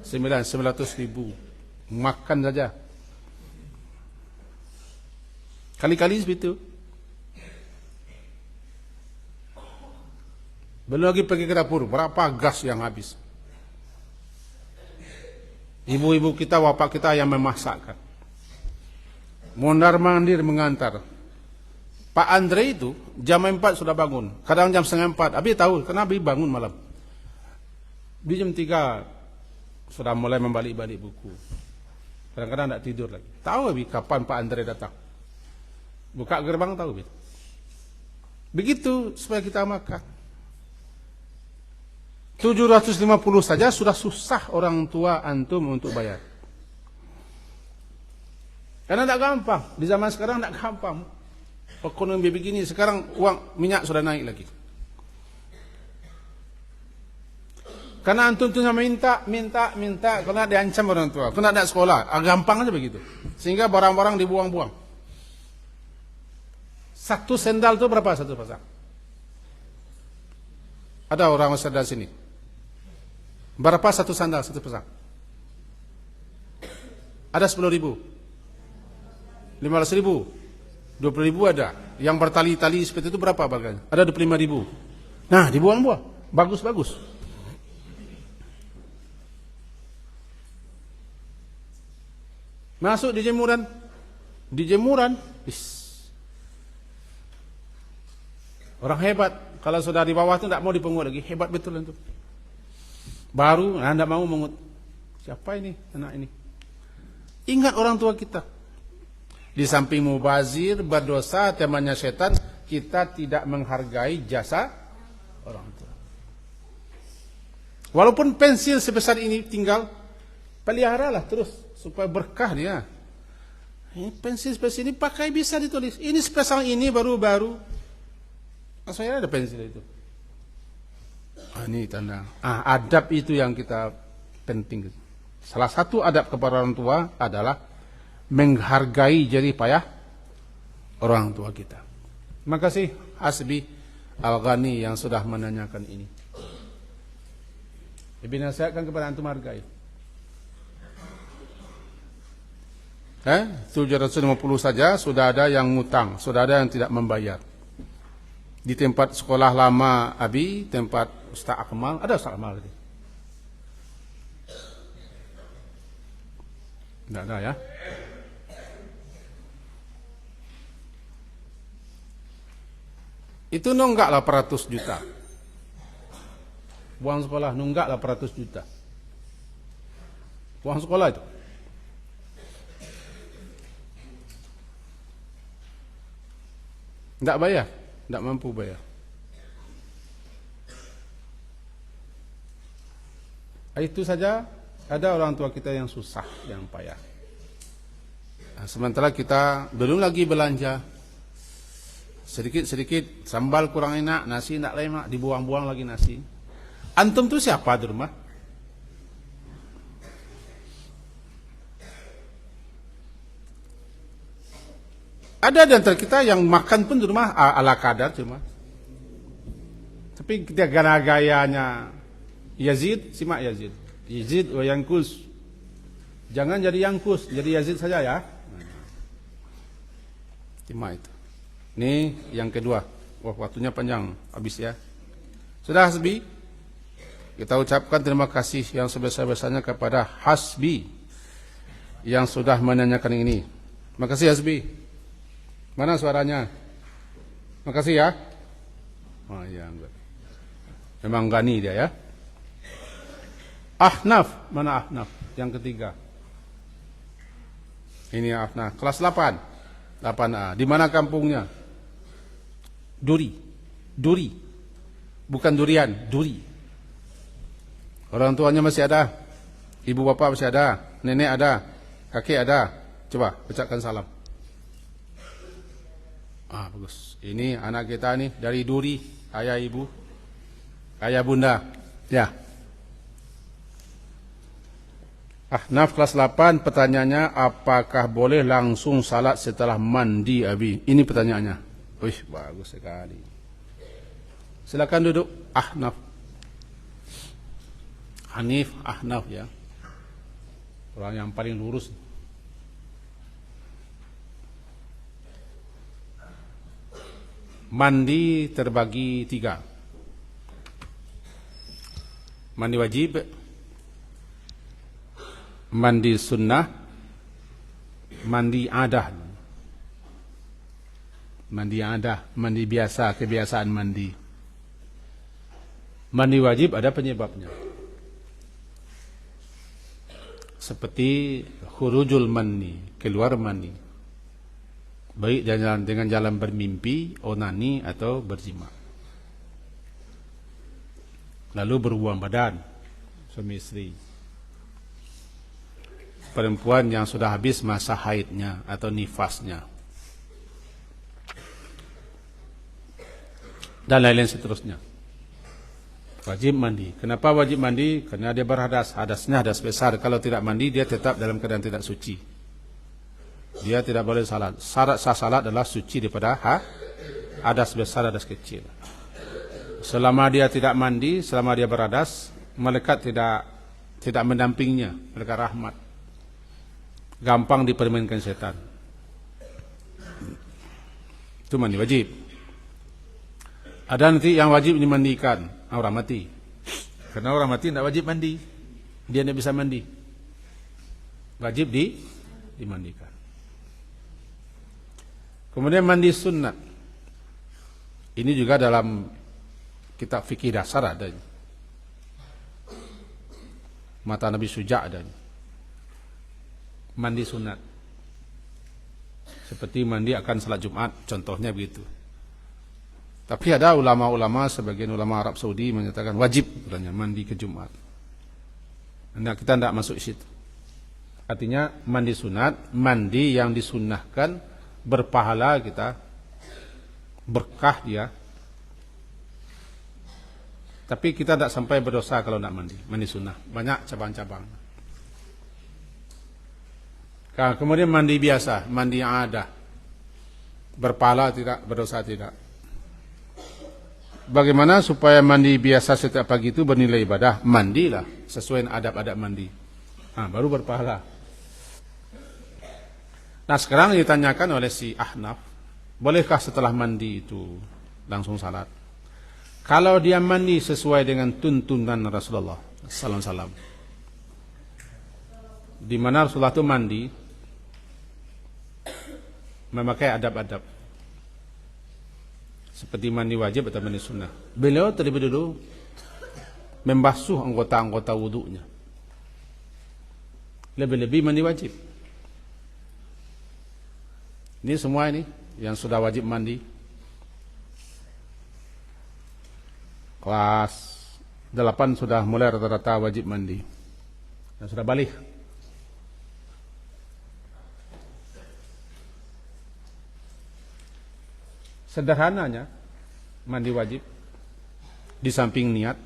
900.000. Makan saja. Kali-kali seperti itu. Belum lagi pergi ke dapur, berapa gas yang habis. Ibu-ibu kita, bapak kita yang memasakkan. Mondar-mandir mengantar. Pak Andre itu jam 4 sudah bangun, kadang jam setengah 4. Abi tahu kenapa Abi bangun malam. Di jam 3 sudah mulai membalik-balik buku. Kadang-kadang tidak tidur lagi. Tahu Abi kapan Pak Andre datang. Buka gerbang tahu Abi. Begitu supaya kita makan. 750 saja sudah susah orang tua antum untuk bayar. Karena tidak gampang. Di zaman sekarang tidak gampang. Ekonomi begini, sekarang uang minyak sudah naik lagi. Karena antum tuh minta, karena diancam orang tua, kena tidak sekolah, gampang aja begitu. Sehingga barang-barang dibuang-buang. 1 sendal itu berapa 1 pasang? Ada orang sadar sini. Berapa 1 sandal 1 pasang? Ada 10.000, 15.000. 20.000 ada. Yang bertali-tali seperti itu berapa harganya? Ada 25.000. Nah, dibuang-buang. Bagus-bagus. Masuk di jemuran. Orang hebat. Kalau sudah di bawah itu tidak mau dipungut lagi. Hebat betul itu. Baru, tidak mau mengut. Siapa ini? Anak ini. Ingat orang tua kita. Di samping mubazir, berdosa, temannya setan, kita tidak menghargai jasa orang tua. Walaupun pensil sebesar ini tinggal, peliharalah terus supaya berkah dia. Ini pensil ini pakai bisa ditulis. Ini spesial ini baru-baru. Saya ada pensil itu. Ini tanda. Adab itu yang kita penting. Salah satu adab kepada orang tua adalah menghargai jerih payah orang tua kita. Terima kasih Asbi Al-Ghani yang sudah menanyakan ini. Lebih nasihatkan kepada antum hargai. 750 saja sudah ada yang ngutang, sudah ada yang tidak membayar. Di tempat sekolah lama Abi, tempat Ustaz Akmal, ada Ustaz Akmal tadi? Tidak ada ya? Itu nunggak 800 juta. Uang sekolah nunggak 800 juta. Uang sekolah itu. Tidak bayar, tidak mampu bayar. Itu saja ada orang tua kita yang susah, yang payah. Sementara kita belum lagi belanja. Sedikit-sedikit sambal kurang enak, nasi tidak enak, dibuang-buang lagi nasi. Antum tuh siapa di rumah? Ada di antara kita yang makan pun di rumah ala kadar cuma. Tapi ketika gayanya Yazid, simak Yazid. Yazid wa Yankus. Jangan jadi Yankus, jadi Yazid saja ya. Simak itu. Ini yang kedua. Wah, waktunya panjang, habis ya. Sudah Hasbi? Kita ucapkan terima kasih yang sebesar-besarnya kepada Hasbi yang sudah menanyakan ini. Makasih Hasbi. Mana suaranya? Makasih ya. Oh iya, enggak. Memang gani dia ya. Ahnaf, mana Ahnaf? Yang ketiga. Ini Ahnaf, kelas 8. 8A. Di mana kampungnya? Duri. Duri. Bukan durian, duri. Orang tuanya masih ada. Ibu bapak masih ada. Nenek ada. Kakek ada. Coba ucapkan salam. Bagus. Ini anak kita nih dari Duri, ayah ibu, ayah bunda. Ya. Ahnaf kelas 8, pertanyaannya, apakah boleh langsung salat setelah mandi Abi? Ini pertanyaannya. Wih, bagus sekali. Silakan duduk. Ahnaf. Hanif, Ahnaf ya. Orang yang paling lurus. Mandi terbagi 3. Mandi wajib, mandi sunnah, mandi adah. Mandi adah, mandi biasa, kebiasaan mandi. Mandi wajib ada penyebabnya. Seperti khurujul mani, keluar mani. Baik dengan jalan bermimpi, onani atau berzina. Lalu berhubungan badan, suami istri. Perempuan yang sudah habis masa haidnya atau nifasnya. Dan lain-lain seterusnya. Wajib mandi. Kenapa wajib mandi? Karena dia berhadas. Hadasnya hadas besar. Kalau tidak mandi, dia tetap dalam keadaan tidak suci. Dia tidak boleh salat. Syarat sah salat adalah suci daripada hadas besar, hadas kecil. Selama dia tidak mandi, selama dia berhadas, malaikat tidak mendampinginya, malaikat rahmat. Gampang dipermainkan setan. Itu mandi wajib. Ada nanti yang wajib dimandikan, orang mati. Karena orang mati tidak wajib mandi. Dia tidak bisa mandi. Wajib dimandikan. Kemudian mandi sunnah. Ini juga dalam kitab fikih dasar adanya. Mata Nabi Suja adanya. Mandi sunat. Seperti mandi akan salat Jumat, contohnya begitu. Tapi ada ulama-ulama, sebagian ulama Arab Saudi menyatakan wajib katanya mandi ke Jumat. Nah, kita tidak masuk situ. Artinya mandi sunat, mandi yang disunnahkan, berpahala kita, berkah dia. Tapi kita tidak sampai berdosa kalau tidak mandi. Mandi sunnah, banyak cabang-cabang. Kemudian mandi biasa, mandi adah. Berpahala tidak, berdosa tidak. Bagaimana supaya mandi biasa setiap pagi itu bernilai ibadah? Mandilah sesuai adab-adab mandi. Baru berpahala. Nah, sekarang ditanyakan oleh si Ahnaf, bolehkah setelah mandi itu langsung salat? Kalau dia mandi sesuai dengan tuntunan Rasulullah sallallahu alaihi wasallam. Di mana Rasulullah itu mandi memakai adab-adab. Seperti mandi wajib atau mandi sunnah. Beliau terlebih dulu membasuh anggota-anggota wudunya. Lebih-lebih mandi wajib. Ini semua ini yang sudah wajib mandi. Kelas 8 sudah mulai rata-rata wajib mandi. Dan sudah balik. Sederhananya mandi wajib di samping niat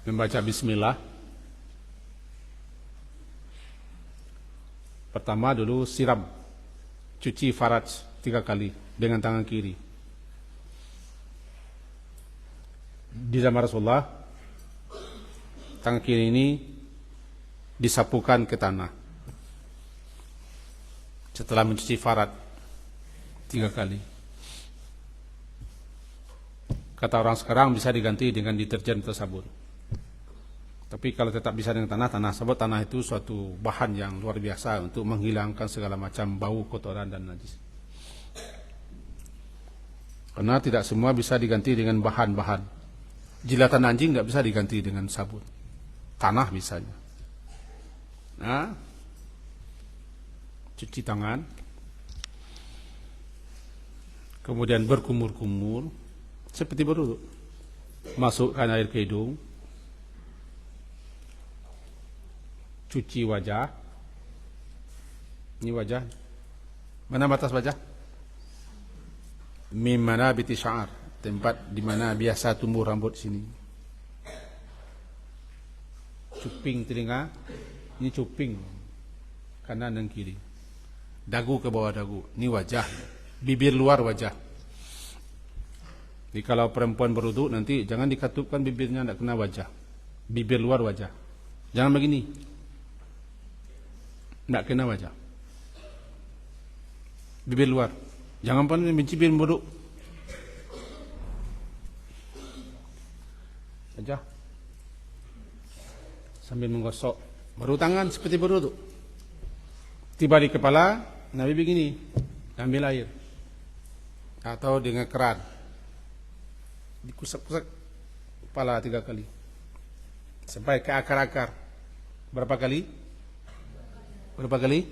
membaca bismillah. Pertama dulu siram, cuci faraj 3 kali dengan tangan kiri. Di zaman Rasulullah, tangan kiri ini disapukan ke tanah setelah mencuci farad 3 kali. Kata orang sekarang bisa diganti dengan deterjen atau sabun. Tapi kalau tetap bisa dengan tanah sebab tanah itu suatu bahan yang luar biasa untuk menghilangkan segala macam bau, kotoran dan najis. Karena tidak semua bisa diganti dengan bahan-bahan. Jilatan anjing nggak bisa diganti dengan sabun. Tanah bisanya. Nah, cuci tangan, kemudian berkumur-kumur, seperti berwudu. Masukkan air ke hidung, cuci wajah. Ini wajah. Mana batas wajah? Min manabiti sya'ar, tempat di mana biasa tumbuh rambut sini. Cuping telinga, ini cuping kanan dan kiri. Dagu ke bawah dagu, ini wajah. Bibir luar wajah. Jadi kalau perempuan berwudu nanti jangan dikatupkan bibirnya, tidak kena wajah. Bibir luar wajah. Jangan begini, tidak kena wajah. Bibir luar. Jangan pernah mencibir berwudu. Wajah. Sambil menggosok. Baru tangan seperti berwudu. Tiba di kepala, Nabi begini, ambil air. Atau dengan keran. Dikusak-kusak kepala 3 kali. Sampai ke akar-akar. Berapa kali? Berapa kali?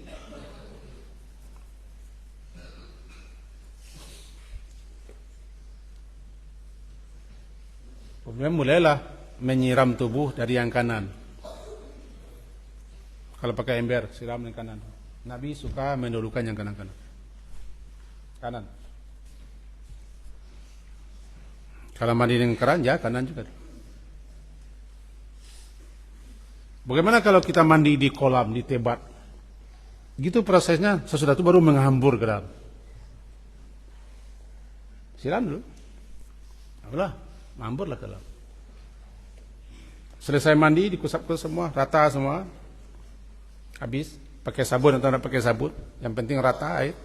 Kemudian mulailah menyiram tubuh dari yang kanan. Kalau pakai ember, siram yang kanan. Nabi suka mendahulukan yang kanan-kanan. Kanan. Kalau mandi dengan keran, ya kanan juga. Bagaimana kalau kita mandi di kolam, di tebat? Gitu prosesnya, sesudah itu baru menghambur ke dalam. Siram dulu. Apalah, menghamburlah ke dalam. Selesai mandi, dikusap-kusap semua, rata semua. Habis, pakai sabun atau tidak pakai sabun, yang penting rata air.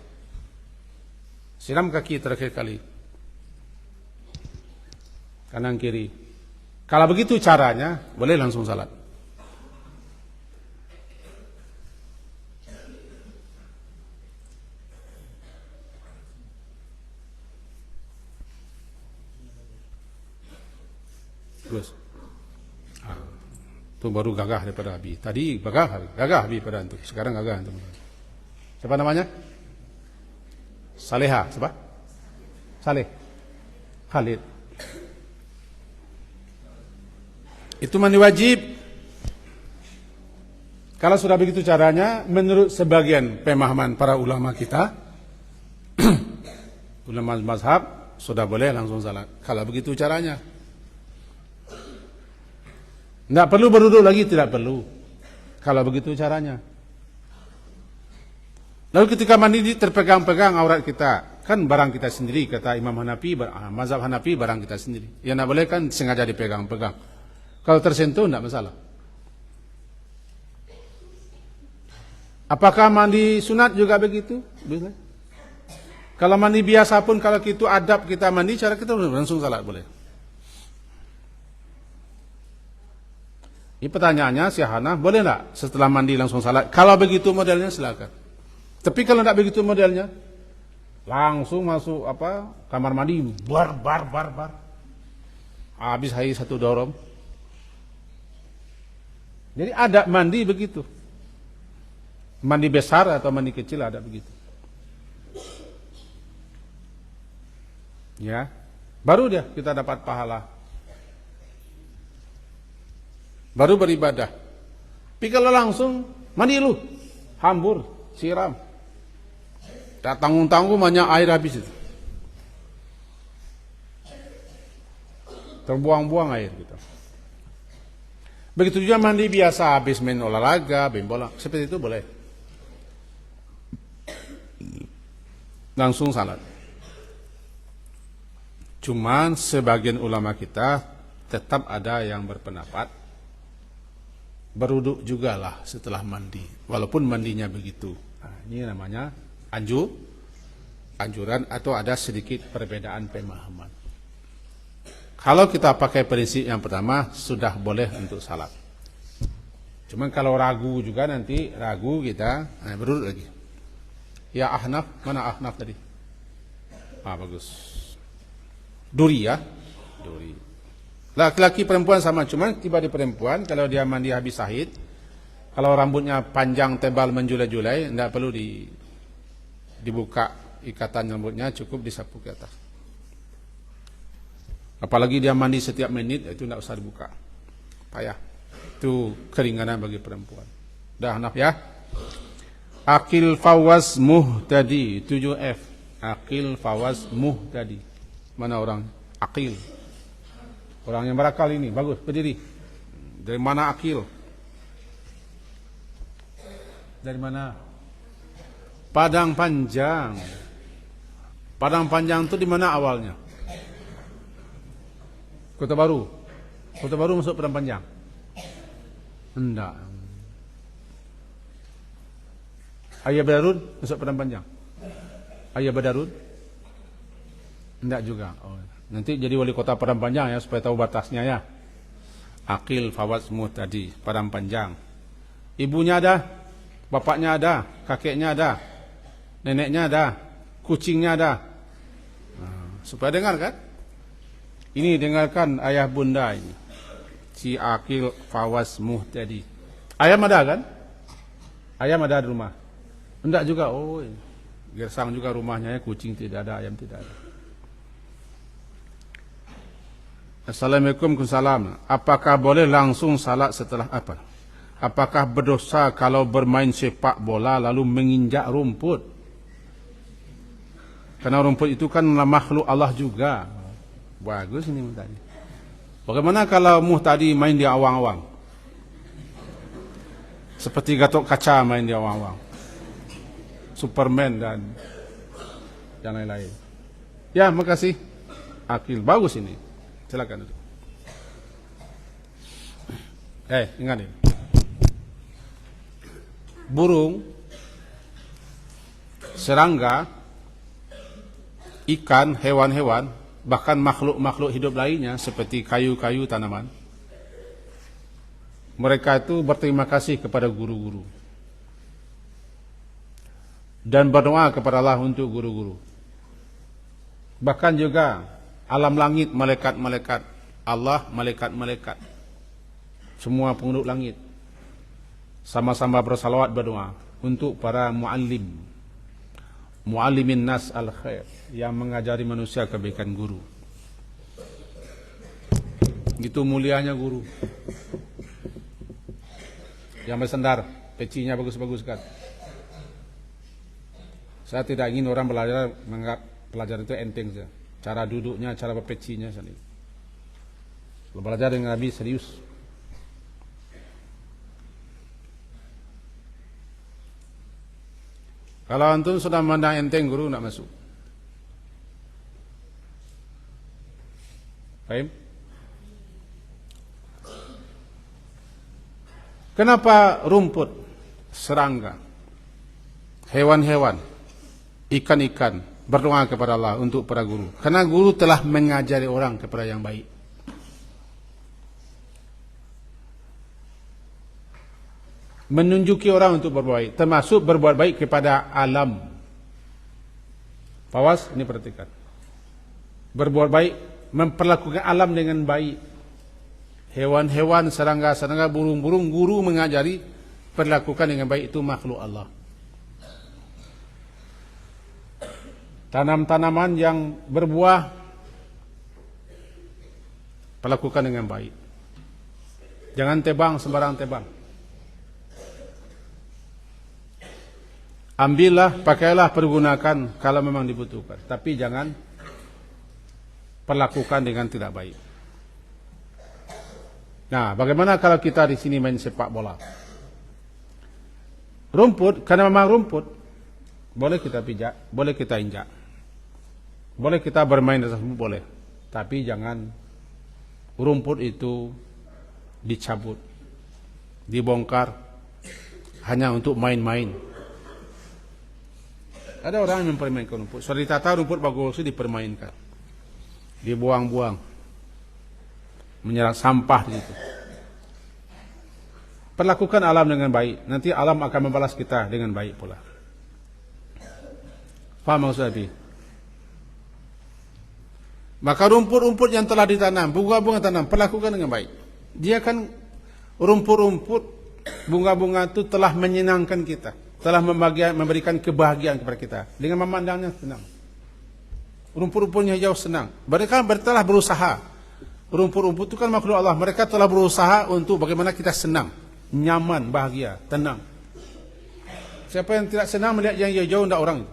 Siram kaki terakhir kali. Kanan kiri. Kalau begitu caranya, boleh langsung salat. Terus. Itu baru gagah daripada Habib. Tadi gagah Habib pada antum. Sekarang gagah antum. Siapa namanya? Saleha. Siapa? Saleh. Khalid. Itu mandi wajib. Kalau sudah begitu caranya, menurut sebagian pemahaman para ulama kita, ulama mazhab, sudah boleh langsung salat. Kalau begitu caranya. Tidak perlu berwudu lagi, tidak perlu. Kalau begitu caranya. Lalu ketika mandi terpegang-pegang aurat kita, kan barang kita sendiri, kata Imam Hanafi, mazhab Hanafi barang kita sendiri. Yang tidak boleh kan sengaja dipegang-pegang. Kalau tersentuh tidak masalah. Apakah mandi sunat juga begitu? Boleh. Kalau mandi biasa pun, kalau itu adab kita mandi, cara kita langsung salat boleh. Ini pertanyaannya si Hana, boleh enggak setelah mandi langsung salat? Kalau begitu modelnya silakan. Tapi kalau enggak begitu modelnya, langsung masuk kamar mandi, bar. Habis air 1 dorong. Jadi ada mandi begitu. Mandi besar atau mandi kecil ada begitu. Ya, baru dia kita dapat pahala. Baru beribadah. Tapi kalau langsung mandi lu, hambur, siram. Tak tanggung-tanggung banyak air habis itu. Terbuang-buang air gitu. Begitu juga mandi biasa habis main olahraga, main bola, seperti itu boleh. Langsung salat. Cuman sebagian ulama kita tetap ada yang berpendapat berwudu juga lah setelah mandi, walaupun mandinya begitu. Nah, ini namanya anjuran atau ada sedikit perbedaan pemahaman. Kalau kita pakai prinsip yang pertama, sudah boleh untuk salat. Cuman kalau ragu juga nanti ragu kita, berurut lagi. Ya Ahnaf, mana Ahnaf tadi? Bagus. Duri ya, duri. Laki-laki perempuan sama, cuman tiba di perempuan kalau dia mandi habis haid, kalau rambutnya panjang tebal menjulai-julai, tidak perlu dibuka ikatan rambutnya, cukup disapu ke atas. Apalagi dia mandi setiap menit, itu tidak usah dibuka, payah. Itu keringanan bagi perempuan. Dah Ahnaf ya. Akil fawaz muhtadi 7F. Akil fawaz muhtadi. Mana orang akil? Orang yang berakal ini, bagus, berdiri. Dari mana akil? Dari mana? Padang Panjang. Padang Panjang itu di mana awalnya? Kota Baru. Kota Baru masuk Padang Panjang? Enggak. Ayah Badarud masuk Padang Panjang? Ayah Badarud? Enggak juga. Oh. Nanti jadi wali kota Padang Panjang ya, supaya tahu batasnya ya. Akil fawaz muhtadi Padang Panjang. Ibunya ada, bapaknya ada, kakeknya ada, neneknya ada, kucingnya ada. Nah, supaya dengar kan? Ini dengarkan ayah bunda ini. Si akil fawaz muhtadi. Ayam ada kan? Ayam ada di rumah? Enggak juga. Oh, gersang juga rumahnya ya, kucing tidak ada, ayam tidak ada. Assalamualaikum warahmatullahi wabarakatuh. Apakah boleh langsung salat setelah apa? Apakah berdosa kalau bermain sepak bola lalu menginjak rumput? Karena rumput itu kan makhluk Allah juga. Bagus ini tadi. Bagaimana kalau muhtadi main di awang-awang? Seperti Gatot Kaca main di awang-awang. Superman dan yang lain-lain. Ya, makasih. Akil, bagus ini. Silakan. Ingat ini. Burung, serangga, ikan, hewan-hewan, bahkan makhluk-makhluk hidup lainnya seperti kayu-kayu tanaman. Mereka itu berterima kasih kepada guru-guru dan berdoa kepada Allah untuk guru-guru. Bahkan juga alam langit, malaikat-malaikat Allah, malaikat-malaikat, semua penduduk langit sama-sama bersalawat berdoa untuk para muallimin nas al-khair, yang mengajari manusia kebaikan, guru. Itu mulianya guru. Yang bersendar, pecinya bagus-bagus kan. Saya tidak ingin orang belajar menganggap pelajaran itu enteng saja. Cara duduknya, cara berpecinya sendiri. Kalau belajar dengan Nabi serius. Kalau antum sudah memandang enteng, guru tidak masuk. Paham? Kenapa rumput, serangga, hewan-hewan, ikan-ikan berdoa kepada Allah untuk para guru? Karena guru telah mengajari orang kepada yang baik. Menunjuki orang untuk berbuat baik, termasuk berbuat baik kepada alam. Fawaz, ini perhatikan. Berbuat baik, memperlakukan alam dengan baik. Hewan-hewan, serangga-serangga, burung-burung, guru mengajari perlakukan dengan baik, itu makhluk Allah. Tanam-tanaman yang berbuah, perlakukan dengan baik. Jangan tebang sembarang tebang. Ambillah, pakailah, pergunakan kalau memang dibutuhkan. Tapi jangan perlakukan dengan tidak baik. Nah, bagaimana kalau kita di sini main sepak bola? Rumput, karena memang rumput, boleh kita pijak, boleh kita injak. Boleh kita bermain di atas rumput, boleh. Tapi jangan rumput itu dicabut, dibongkar hanya untuk main-main. Ada orang yang mempermainkan rumput. Sudah ditata rumput bagus, dipermainkan, dibuang-buang, menyerang sampah di situ. Perlakukan alam dengan baik, nanti alam akan membalas kita dengan baik pula. Faham maksud Nabi? Maka rumput-rumput yang telah ditanam, bunga-bunga tanam, perlakukan dengan baik. Dia kan rumput-rumput, bunga-bunga itu telah menyenangkan kita, telah memberikan kebahagiaan kepada kita dengan memandangnya senang. Rumput-rumputnya hijau senang. Mereka telah berusaha. Rumput-rumput itu kan makhluk Allah. Mereka telah berusaha untuk bagaimana kita senang, nyaman, bahagia, tenang. Siapa yang tidak senang melihat yang hijau-hijau, tidak orang itu.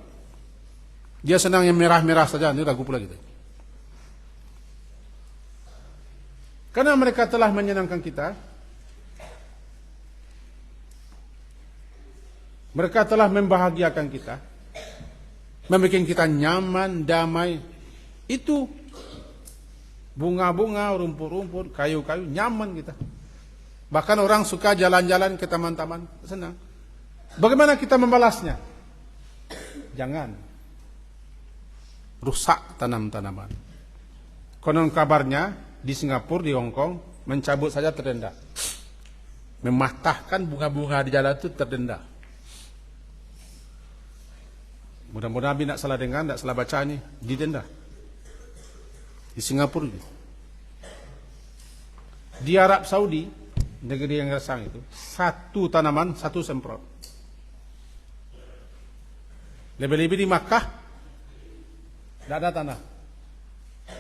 Dia senang yang merah-merah saja, ini ragu pula kita. Karena mereka telah menyenangkan kita, mereka telah membahagiakan kita, membuat kita nyaman, damai. Itu bunga-bunga, rumput-rumput, kayu-kayu, nyaman kita. Bahkan orang suka jalan-jalan ke taman-taman, senang. Bagaimana kita membalasnya? Jangan rusak tanam-tanaman. Konon kabarnya di Singapura, di Hong Kong, mencabut saja terdenda. Mematahkan bunga-bunga di jalan itu terdenda. Mudah-mudahan Nabi tidak salah dengar, tidak salah baca ini, didenda. Di Singapura itu. Di Arab Saudi, negeri yang gersang itu, satu tanaman, satu semprot. Lebih-lebih di Makkah, tidak ada tanah.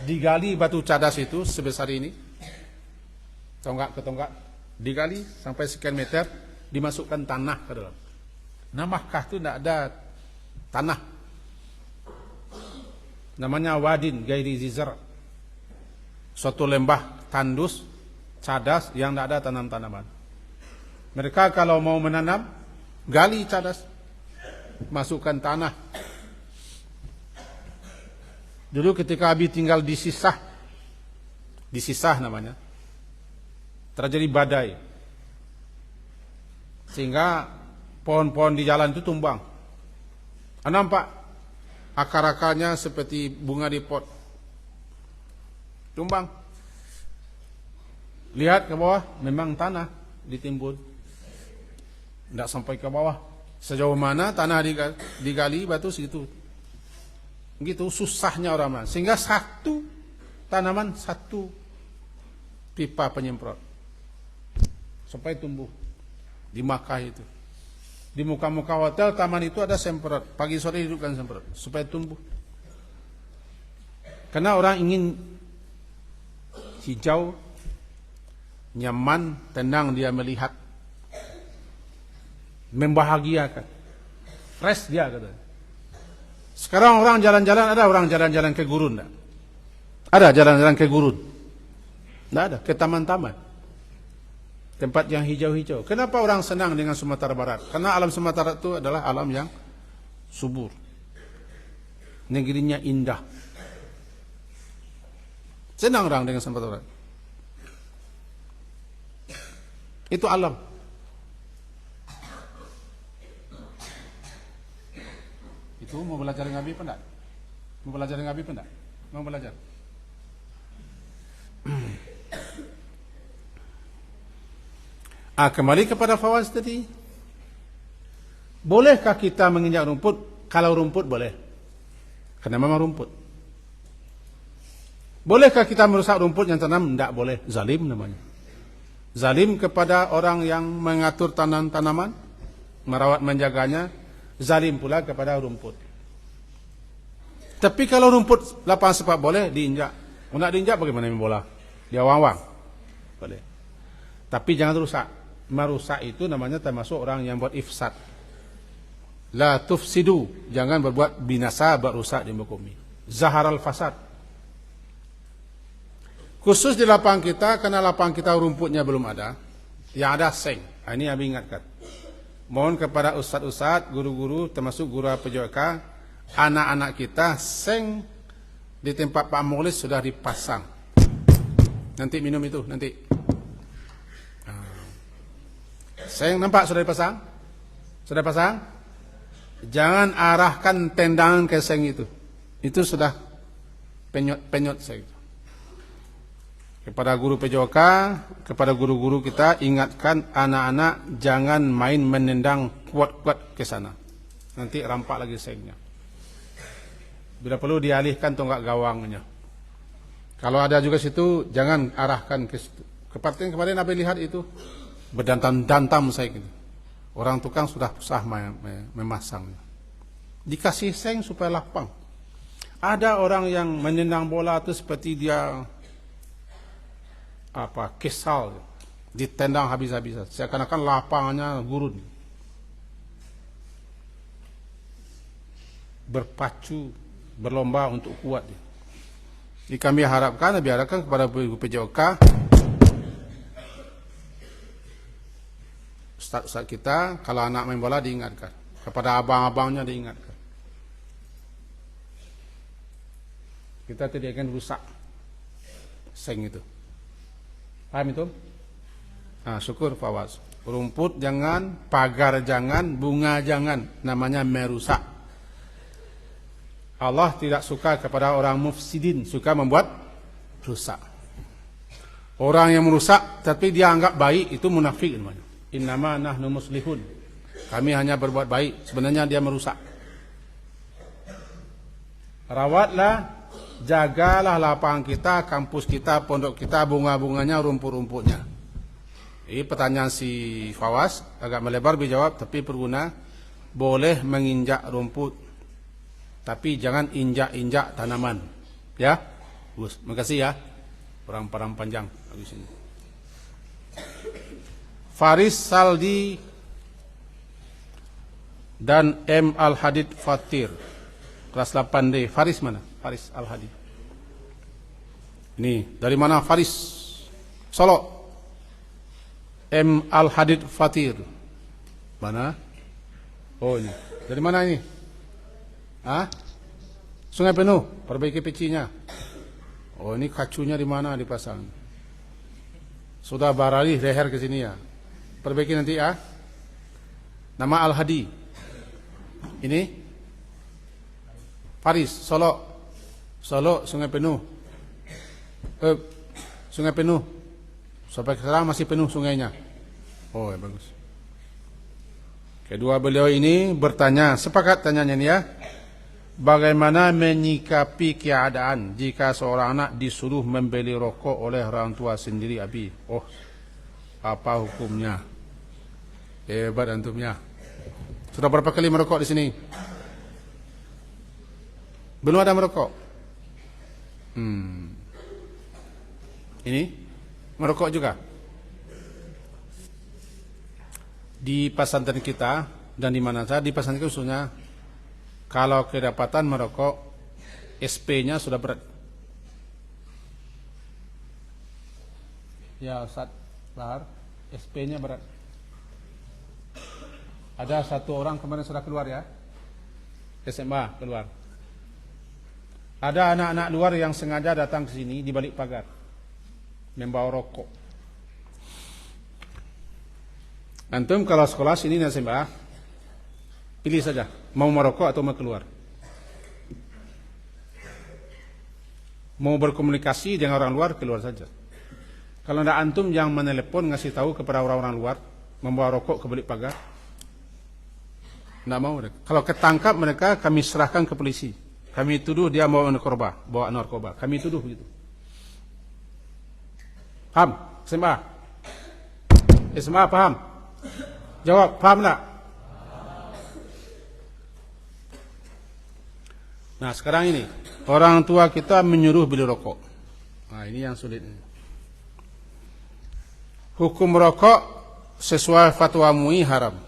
Digali batu cadas itu sebesar ini, tonggak ke tonggak, digali sampai sekian meter, dimasukkan tanah ke dalam. Nah, Makkah itu tidak ada tanah. Namanya wadin gairi zizar. Suatu lembah tandus, cadas yang tidak ada tanam-tanaman. Mereka kalau mau menanam, gali cadas, masukkan tanah. Dulu ketika Abi tinggal di Sisah namanya, terjadi badai, sehingga pohon-pohon di jalan itu tumbang. Nampak akar-akarnya seperti bunga di pot, tumbang. Lihat ke bawah, memang tanah ditimbun, tidak sampai ke bawah. Sejauh mana tanah digali, batu segitu. Gitu susahnya orang, sehingga satu tanaman, satu pipa penyemprot sampai tumbuh di Makkah itu. Di muka-muka hotel taman itu ada semprot, pagi sore hidupkan semprot supaya tumbuh. Karena orang ingin hijau, nyaman, tenang dia melihat, membahagiakan, fresh dia katanya. Sekarang orang jalan-jalan, ada orang jalan-jalan ke gurun? Enggak? Ada jalan-jalan ke gurun? Tidak ada, ke taman-taman. Tempat yang hijau-hijau. Kenapa orang senang dengan Sumatera Barat? Karena alam Sumatera itu adalah alam yang subur. Negerinya indah. Senang orang dengan Sumatera Barat. Itu alam. Itu mau belajar dengan Nabi apa enggak? Mau belajar dengan Nabi apa enggak? Mau belajar? Kembali kepada Fawaz tadi. Bolehkah kita menginjak rumput? Kalau rumput boleh. Karena memang rumput. Bolehkah kita merusak rumput yang tanam? Tidak boleh. Zalim namanya. Zalim kepada orang yang mengatur tanaman, merawat menjaganya. Zalim pula kepada rumput. Tapi kalau rumput lapangan sepak boleh diinjak. Nak diinjak bagaimana main bola? Dia wang-wang. Boleh. Tapi jangan rusak. Merusak itu namanya termasuk orang yang buat ifsad. La tufsidu. Jangan berbuat binasa, berusak di muka bumi. Zaharal fasad. Khusus di lapangan kita, karena lapangan kita rumputnya belum ada. Yang ada seng. Ini Abi ingatkan. Mohon kepada ustaz-ustaz, guru-guru, termasuk guru PJOK, anak-anak kita seng Di tempat Pak Mukhlis sudah dipasang. Nanti minum itu, nanti. Seng nampak sudah dipasang? Sudah pasang? Jangan arahkan tendangan ke seng itu. Itu sudah penyot seng. Kepada guru PJOK, kepada guru-guru kita, ingatkan anak-anak jangan main menendang kuat-kuat ke sana. Nanti rampak lagi sengnya. Bila perlu dialihkan tonggak gawangnya. Kalau ada juga situ, jangan arahkan ke situ. Kemarin Nabi lihat itu, berdantam-dantam saya gitu. Orang tukang sudah susah memasangnya. Dikasih seng supaya lapang. Ada orang yang menendang bola itu seperti dia kesal, ditendang habis-habisan. Seakan-akan lapangannya gurun. Berpacu, berlomba untuk kuat. Jadi kami harapkan, biarkan kepada Ibu PJOK, Ustaz kita, kalau anak main bola diingatkan. Kepada abang-abangnya diingatkan. Kita tidak akan rusak seng itu. Paham itu? Nah, syukur Fawaz. Rumput jangan, pagar jangan, bunga jangan. Namanya merusak. Allah tidak suka kepada orang mufsidin, suka membuat rusak. Orang yang merusak tapi dia anggap baik, itu munafik namanya. Innama nahnu muslihun. Kami hanya berbuat baik, sebenarnya dia merusak. Rawatlah, jagalah lapangan kita, kampus kita, pondok kita, bunga-bunganya, rumput-rumputnya. Ini pertanyaan si Fawaz, agak melebar dijawab, tapi berguna. Boleh menginjak rumput, tapi jangan injak-injak tanaman. Ya, Gus, makasih ya. Orang-orang panjang habis ini. Faris Saldi dan M Al-Hadid Fatir, kelas 8D. Faris mana? Faris Al-Hadid. Ini dari mana Faris? Solo. M Al-Hadid Fatir. Mana? Oh ini. Dari mana ini? Sungai Penuh. Perbaiki pecinya. Oh ini kacunya di mana dipasang? Sudah barali leher ke sini ya. Perbaiki nanti ya. Nama Al-Hadi. Ini Faris, Solo. Solo, Sungai Penuh. Sungai Penuh. Sampai sekarang masih penuh sungainya. Oh ya bagus. Kedua beliau ini bertanya, sepakat tanyanya ini ya. Bagaimana menyikapi keadaan jika seorang anak disuruh membeli rokok oleh orang tua sendiri, Abi? Oh, apa hukumnya? Hebat antumnya. Sudah berapa kali merokok di sini? Belum ada merokok. Ini merokok juga. Di pesantren kita dan di mana saja di pesantren khususnya, kalau kedapatan merokok, SP-nya sudah berat. Ya Ustaz Bahar, SP-nya berat. Ada satu orang kemarin sudah keluar ya, SMA keluar. Ada anak-anak luar yang sengaja datang ke sini di balik pagar, membawa rokok. Antum kalau sekolah sini SMA, pilih saja, mau merokok atau mau keluar. Mau berkomunikasi dengan orang luar, keluar saja. Kalau ada antum yang menelepon ngasih tahu kepada orang-orang luar, membawa rokok ke balik pagar, tidak mau. Kalau ketangkap mereka, kami serahkan ke polisi. Kami tuduh dia bawa narkoba. Kami tuduh begitu. Paham? SMA? SMA paham? Jawab, paham tak? Nah sekarang ini, orang tua kita menyuruh beli rokok. Nah ini yang sulit. Hukum rokok sesuai fatwa MUI haram.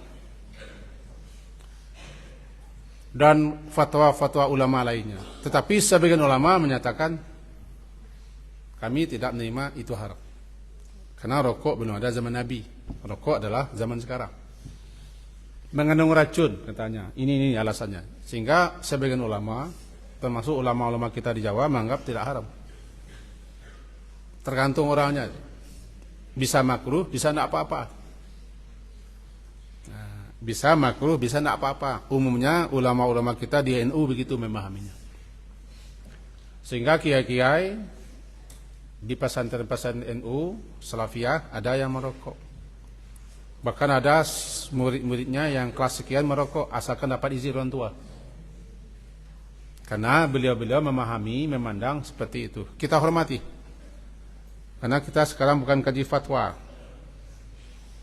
Dan fatwa-fatwa ulama lainnya. Tetapi sebagian ulama menyatakan kami tidak menerima itu haram. Karena rokok belum ada zaman Nabi. Rokok adalah zaman sekarang. Mengandung racun katanya. Ini alasannya. Sehingga sebagian ulama termasuk ulama-ulama kita di Jawa menganggap tidak haram. Tergantung orangnya. Bisa makruh, bisa tidak apa-apa. Nah, bisa makruh, bisa tidak apa-apa. Umumnya ulama-ulama kita di NU begitu memahaminya. Sehingga kiai-kiai di pesantren-pesantren NU Salafiyah ada yang merokok. Bahkan ada murid-muridnya yang kelas sekian merokok asalkan dapat izin orang tua. Karena beliau-beliau memahami, memandang seperti itu. Kita hormati. Karena kita sekarang bukan kaji fatwa.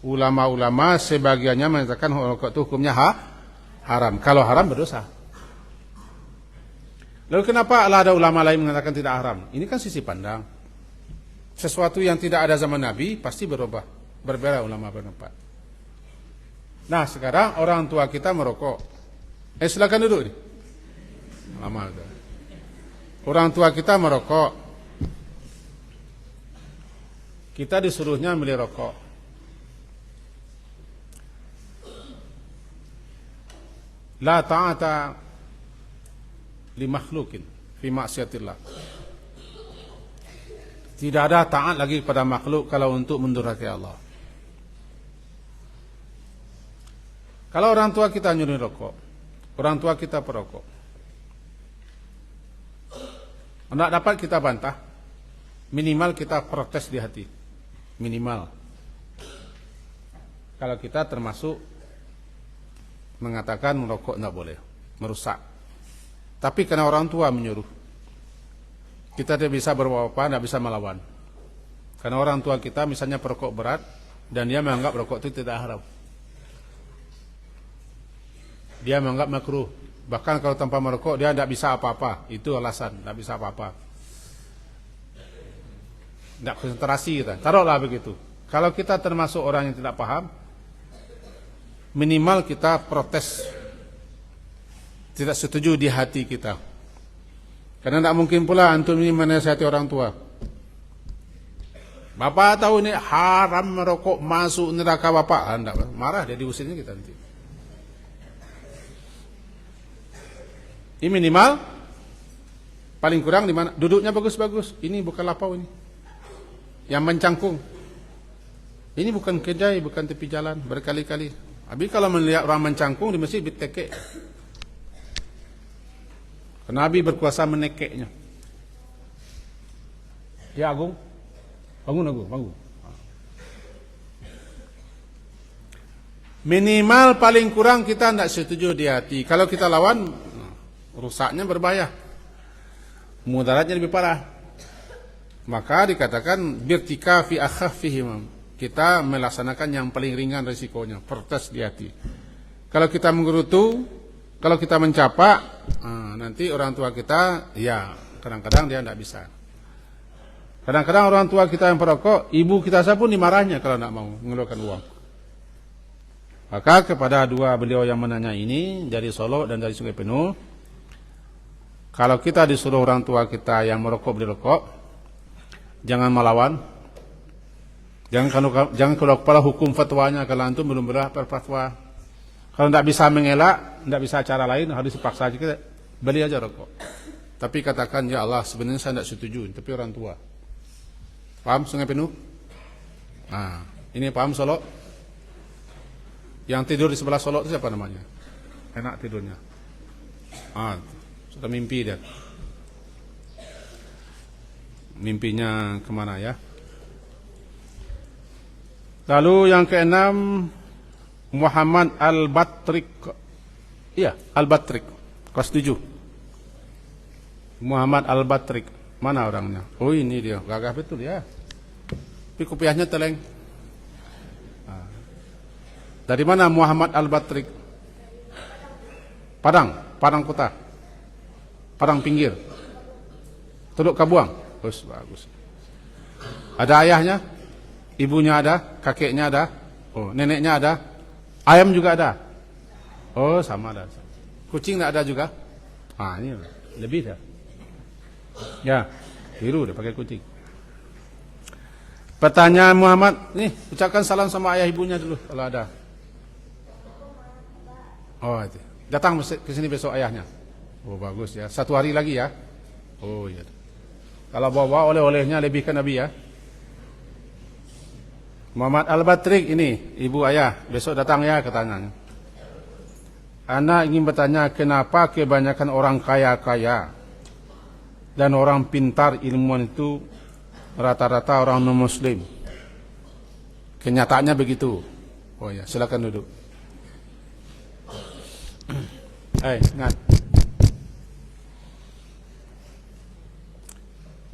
Ulama-ulama sebagiannya mengatakan rokok itu hukumnya haram. Kalau haram berdosa. Lalu kenapa ada ulama lain mengatakan tidak haram? Ini kan sisi pandang. Sesuatu yang tidak ada zaman Nabi pasti berubah. Berbeda ulama berpendapat. Nah sekarang orang tua kita merokok. Silakan duduk. Lama itu. Orang tua kita merokok. Kita disuruhnya beli rokok. La ta'ata li makhlukin fi maksiatillah. Tidak ada taat lagi kepada makhluk kalau untuk mendurhaki Allah. Kalau orang tua kita nyuri rokok, orang tua kita perokok, tidak dapat kita bantah, minimal kita protes di hati. Minimal. Kalau kita termasuk mengatakan merokok tidak boleh, merusak. Tapi karena orang tua menyuruh, kita tidak bisa berbuat apa, tidak bisa melawan. Karena orang tua kita misalnya perokok berat, dan dia menganggap rokok itu tidak haram. Dia menganggap makruh. Bahkan kalau tanpa merokok dia tidak bisa apa-apa. Itu alasan, tidak bisa apa-apa. Tidak konsentrasi kita. Taruhlah begitu. Kalau kita termasuk orang yang tidak paham, minimal kita protes. Tidak setuju di hati kita. Karena tidak mungkin pula antum ini menasihati orang tua. Bapak tahu ini haram merokok, masuk neraka bapak. Anda marah, dia diusirnya kita nanti. Ini minimal, paling kurang di mana? Duduknya bagus-bagus. Ini bukan lapau ini. Yang mencangkung. Ini bukan kedai, bukan tepi jalan, berkali-kali. Habis kalau melihat orang mencangkung di masjid ditekek. Karena Nabi berkuasa menekeknya. Ya Agung, bangun Agung, bangun. Minimal paling kurang kita tidak setuju di hati. Kalau kita lawan, rusaknya berbahaya. Mudaratnya lebih parah. Maka dikatakan birtika fi akhaffihim. Kita melaksanakan yang paling ringan risikonya, protes di hati. Kalau kita menggerutu, kalau kita mencapak, nanti orang tua kita, ya kadang-kadang dia tidak bisa. Kadang-kadang orang tua kita yang perokok, ibu kita pun dimarahnya kalau tidak mau mengeluarkan uang. Maka kepada dua beliau yang menanya ini, dari Solo dan dari Sungai Penuh, kalau kita disuruh orang tua kita yang merokok beli rokok, jangan melawan. Jangan keluar kepala hukum fatwanya kalau antum belum berfatwa. Kalau tidak bisa mengelak, tidak bisa cara lain, harus dipaksa aja kita beli aja rokok. Tapi katakan ya Allah sebenarnya saya tidak setuju, tapi orang tua. Paham Sungai Penuh? Nah, ini paham Solo? Yang tidur di sebelah Solo itu siapa namanya? Enak tidurnya. Sudah mimpi dia. Mimpinya kemana ya? Lalu yang keenam, Muhammad Al-Batrik. Iya, Al-Batrik. Kelas 7. Muhammad Al-Batrik. Mana orangnya? Oh ini dia, gagah betul ya. Tapi kopiahnya teleng. Dari mana Muhammad Al-Batrik? Padang kota. Padang pinggir. Teluk Kabuang. Bagus. Ada ayahnya? Ibunya ada? Kakeknya ada? Oh, neneknya ada? Ayam juga ada? Oh, sama ada. Kucing tidak ada juga? Ini lebih dah. Ya, biru dia pakai kucing. Pertanyaan Muhammad, nih ucapkan salam sama ayah ibunya dulu kalau ada. Oh, itu. Datang ke sini besok ayahnya. Oh bagus ya. 1 hari lagi ya. Oh iya. Kalau bawa oleh-olehnya lebih ke Nabi ya. Muhammad Al-Batrik ini, ibu ayah, besok datang ya katanya. Ana ingin bertanya kenapa kebanyakan orang kaya-kaya dan orang pintar ilmuwan itu rata-rata orang non-muslim. Kenyataannya begitu. Oh ya, silakan duduk. Ingat.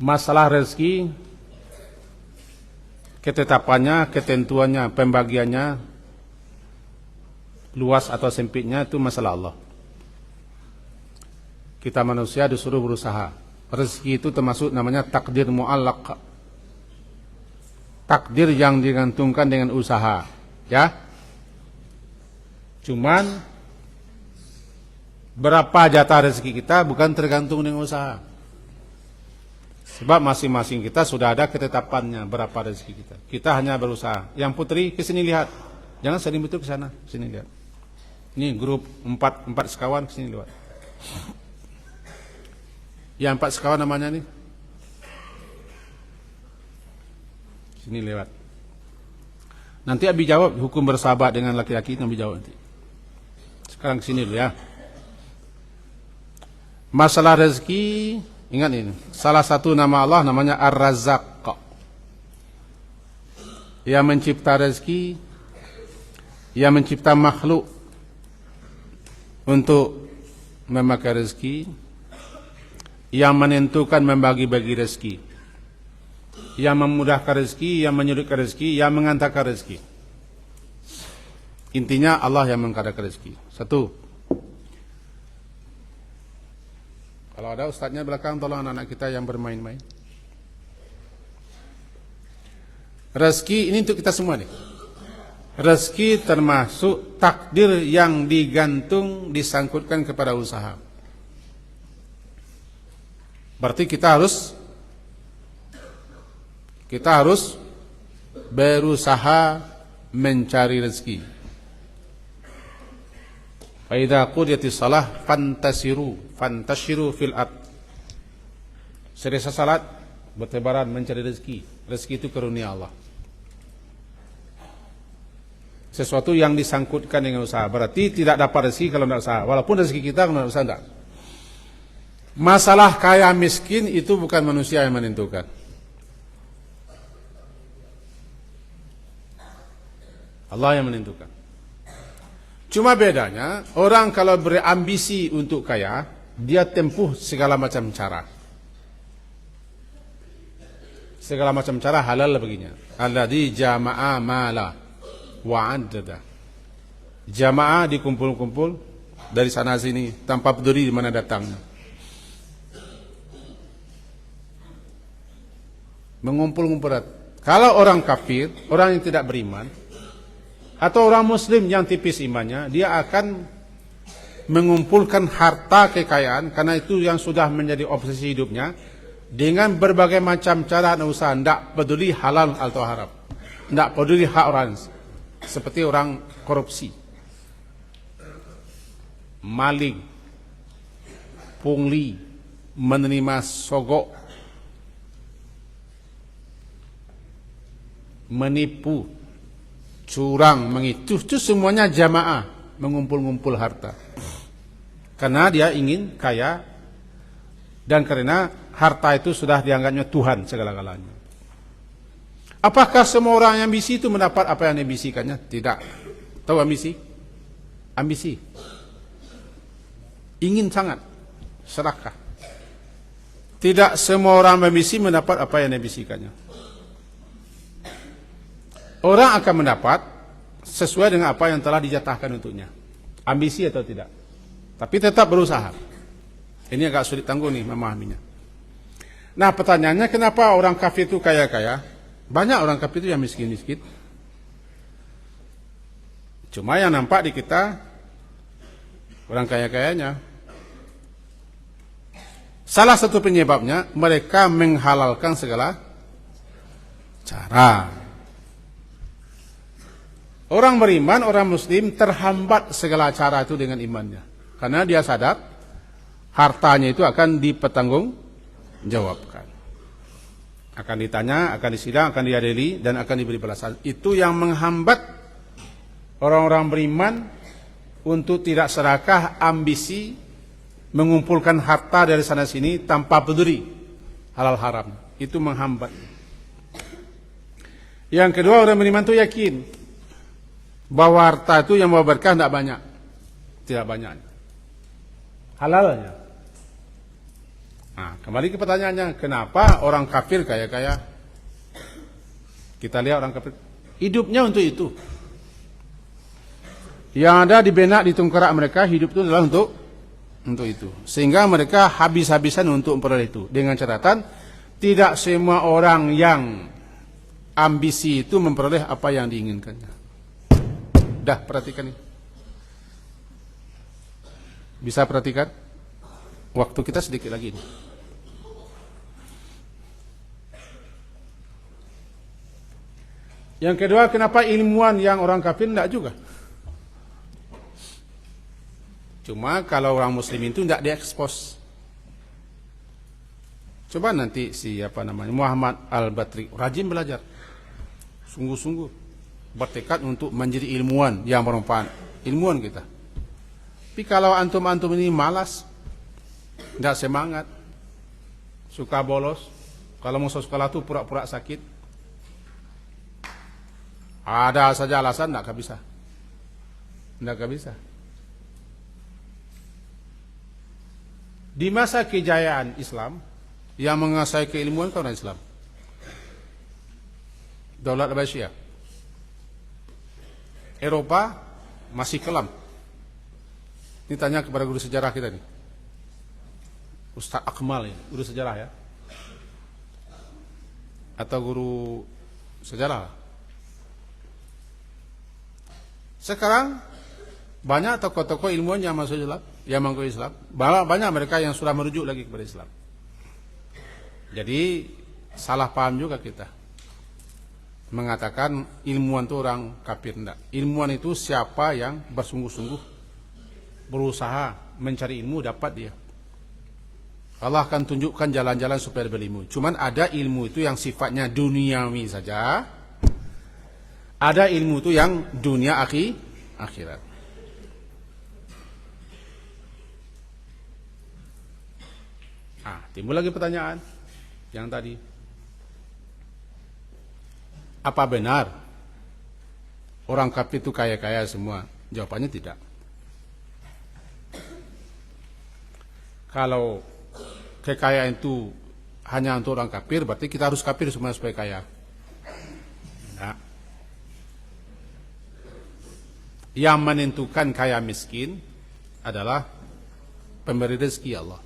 Masalah rezeki, ketetapannya, ketentuannya, pembagiannya, luas atau sempitnya itu masalah Allah. Kita manusia disuruh berusaha. Rezeki itu termasuk namanya takdir mu'allaq. Takdir yang digantungkan dengan usaha, ya. Cuman berapa jatah rezeki kita bukan tergantung dengan usaha. Sebab masing-masing kita sudah ada ketetapannya berapa rezeki kita. Kita hanya berusaha. Yang putri ke sini lihat. Jangan sering betul ke sana, sini lihat. Ini grup 4 sekawan ke sini lihat. Yang 4 sekawan namanya nih. Sini lewat. Nanti Abi jawab hukum bersahabat dengan laki-laki, Nabi jawab nanti. Sekarang ke sini dulu ya. Masalah rezeki, ingat ini. Salah satu nama Allah namanya Ar-Razzaq. Yang mencipta rezeki, yang mencipta makhluk untuk memakai rezeki, yang menentukan membagi-bagi rezeki, yang memudahkan rezeki, yang menyulitkan rezeki, yang mengantarkan rezeki. Intinya Allah yang mengadakan rezeki. 1. Kalau ada ustadznya belakang, tolong anak-anak kita yang bermain-main. Rezeki ini untuk kita semua nih. Rezeki termasuk takdir yang digantung, disangkutkan kepada usaha. Berarti kita harus berusaha mencari rezeki. Fa idza qudiyatis shalah fantashiru fil ard. Selesai salat, bertebaran mencari rezeki. Rezeki itu karunia Allah. Sesuatu yang disangkutkan dengan usaha. Berarti tidak dapat rezeki kalau tidak usaha. Walaupun rezeki kita kalau tidak usaha tidak. Masalah kaya miskin itu bukan manusia yang menentukan. Allah yang menentukan. Cuma bedanya, orang kalau berambisi untuk kaya, dia tempuh segala macam cara. Segala macam cara halal baginya. Alladzi jama'a mala wa'addada. Jamaah dikumpul-kumpul dari sana sini tanpa peduli di mana datangnya. Mengumpul-ngumpul. Kalau orang kafir, orang yang tidak beriman, atau orang muslim yang tipis imannya, dia akan mengumpulkan harta kekayaan, karena itu yang sudah menjadi obsesi hidupnya, dengan berbagai macam cara dan usaha. Tidak peduli halal atau haram, tidak peduli hak orang. Seperti orang korupsi, maling, pungli, menerima sogok, menipu, curang, mengitu, itu semuanya jamaah mengumpul-ngumpul harta. Karena dia ingin kaya dan karena harta itu sudah dianggapnya Tuhan segala-galanya. Apakah semua orang yang ambisi itu mendapat apa yang diambisikannya? Tidak. Tahu ambisi? Ambisi. Ingin sangat. Serakah. Tidak semua orang ambisi mendapat apa yang diambisikannya. Orang akan mendapat sesuai dengan apa yang telah dijatahkan untuknya. Ambisi atau tidak. Tapi tetap berusaha. Ini agak sulit tangguh nih memahaminya. Nah pertanyaannya, kenapa orang kafir itu kaya-kaya? Banyak orang kafir itu yang miskin-miskin. Cuma yang nampak di kita orang kaya-kayanya. Salah satu penyebabnya, mereka menghalalkan segala cara. Orang beriman, orang muslim terhambat segala cara itu dengan imannya. Karena dia sadar hartanya itu akan dipertanggungjawabkan. Akan ditanya, akan disidang, akan diadili, dan akan diberi balasan. Itu yang menghambat orang-orang beriman untuk tidak serakah, ambisi, mengumpulkan harta dari sana sini tanpa peduli halal haram. Itu menghambat. Yang kedua, orang beriman itu yakin bahwa harta itu yang membawa berkah tidak banyak. Tidak banyak. Halalnya. Nah, kembali ke pertanyaannya, kenapa orang kafir kaya-kaya? Kita lihat orang kafir, hidupnya untuk itu. Yang ada di benak, di tengkorak mereka, hidup itu adalah untuk itu. Sehingga mereka habis-habisan untuk memperoleh itu. Dengan catatan, tidak semua orang yang ambisi itu memperoleh apa yang diinginkannya. Dah, perhatikan ini. Bisa perhatikan? Waktu kita sedikit lagi ini. Yang kedua, kenapa ilmuwan yang orang kafir tidak juga? Cuma kalau orang muslim itu tidak diekspos. Coba nanti Muhammad Al-Batri rajin belajar, sungguh-sungguh bertekad untuk menjadi ilmuwan yang bermanfaat. Ilmuwan kita. Tapi kalau antum-antum ini malas, tidak semangat, suka bolos, kalau mau sekolah itu pura-pura sakit, ada saja alasan, tidak bisa. Di masa kejayaan Islam, yang menguasai keilmuan itu orang Islam. Daulat Abbasiyah. Eropa masih kelam. Ini tanya kepada guru sejarah kita nih. Ustaz Akmal ya, guru sejarah ya. Atau guru sejarah. Sekarang banyak tokoh-tokoh ilmuwan yang masuk Islam, yang mengikuti Islam. Banyak mereka yang sudah merujuk lagi kepada Islam. Jadi salah paham juga kita mengatakan ilmuwan itu orang kafir. Tidak. Ilmuwan itu siapa yang bersungguh-sungguh berusaha mencari ilmu, dapat dia. Allah akan tunjukkan jalan-jalan supaya berilmu. Cuman ada ilmu itu yang sifatnya duniawi saja. Ada ilmu itu yang dunia akhirat. Timbul lagi pertanyaan yang tadi. Apa benar orang kafir itu kaya-kaya semua? Jawabannya tidak. Kalau kekayaan itu hanya untuk orang kafir, berarti kita harus kafir semua supaya kaya. Nah, yang menentukan kaya miskin adalah pemberi rezeki Allah.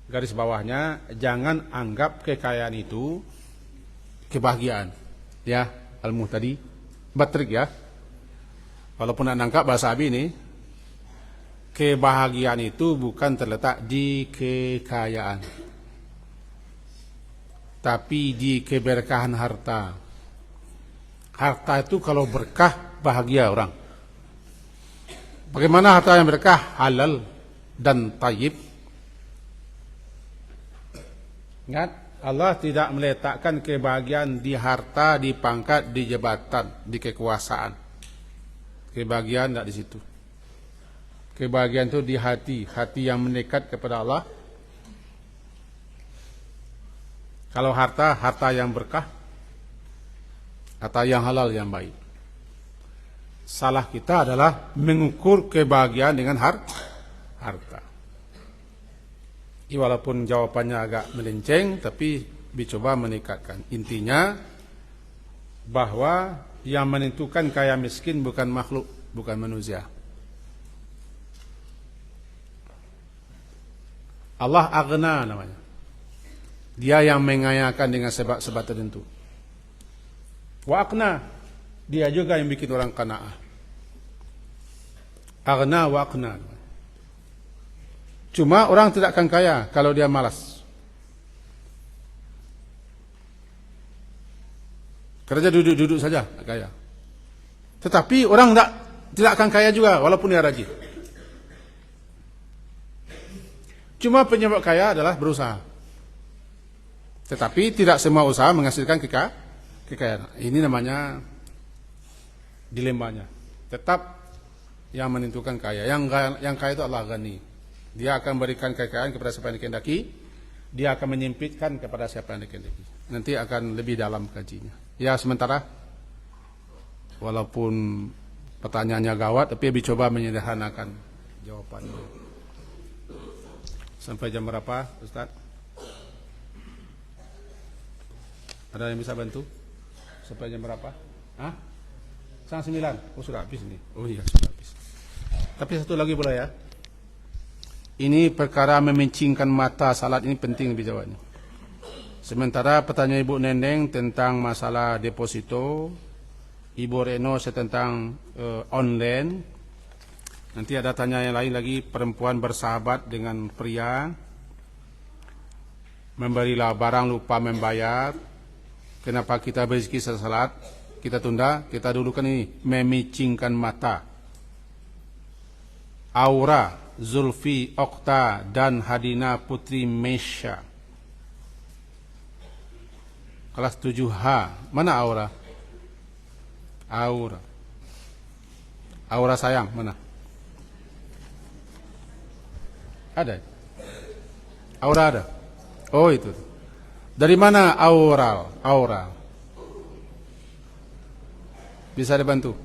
Garis bawahnya, jangan anggap kekayaan itu kebahagiaan. Ya, Al-Muhtadi batrik ya. Walaupun anda anggap bahasa Abi ini, kebahagiaan itu bukan terletak di kekayaan, tapi di keberkahan harta. Harta itu kalau berkah, bahagia orang. Bagaimana harta yang berkah? Halal dan tayyib. Ingat, Allah tidak meletakkan kebahagiaan di harta, di pangkat, di jabatan, di kekuasaan. Kebahagiaan tidak di situ. Kebahagiaan itu di hati, hati yang mendekat kepada Allah. Kalau harta, harta yang berkah, harta yang halal, yang baik. Salah kita adalah mengukur kebahagiaan dengan harta. Walaupun jawabannya agak melenceng, tapi dicoba meningkatkan. Intinya bahwa yang menentukan kaya miskin bukan makhluk, bukan manusia. Allah aghna namanya. Dia yang mengayakan dengan sebab-sebab tertentu. Wa aqna, dia juga yang bikin orang qanaah. Aghna wa aqna. Cuma orang tidak akan kaya kalau dia malas. Kerja duduk-duduk saja kaya. Tetapi orang tidak akan kaya juga walaupun dia rajin. Cuma penyebab kaya adalah berusaha. Tetapi tidak semua usaha menghasilkan kekayaan. Ini namanya dilemmanya. Tetap yang menentukan kaya. Yang kaya itu Allah Ghani. Dia akan berikan kekayaan kepada siapa yang dikehendaki. Dia akan menyempitkan kepada siapa yang dikehendaki. Nanti akan lebih dalam kajinya. Ya, sementara walaupun pertanyaannya gawat, tapi lebih coba menyederhanakan jawabannya. Sampai jam berapa, Ustaz? Ada yang bisa bantu? Sampai jam berapa? Hah? 9:30. Oh, sudah habis ini. Oh iya, sudah habis. Tapi satu lagi boleh ya? Ini perkara memincingkan mata salat ini penting lebih jawabnya. Sementara pertanyaan Ibu Nendeng tentang masalah deposito, Ibu Reno tentang online. Nanti ada tanya yang lain lagi, perempuan bersahabat dengan pria, memberilah barang lupa membayar. Kenapa kita berzikir salat? Kita tunda, kita dulukan ini, memicingkan mata. Aura, Zulfi, Okta, dan Hadina Putri Mesya. Kelas 7H, mana Aura? Aura sayang, mana? Ada? Aura ada? Oh itu. Dari mana Aura? Bisa dibantu?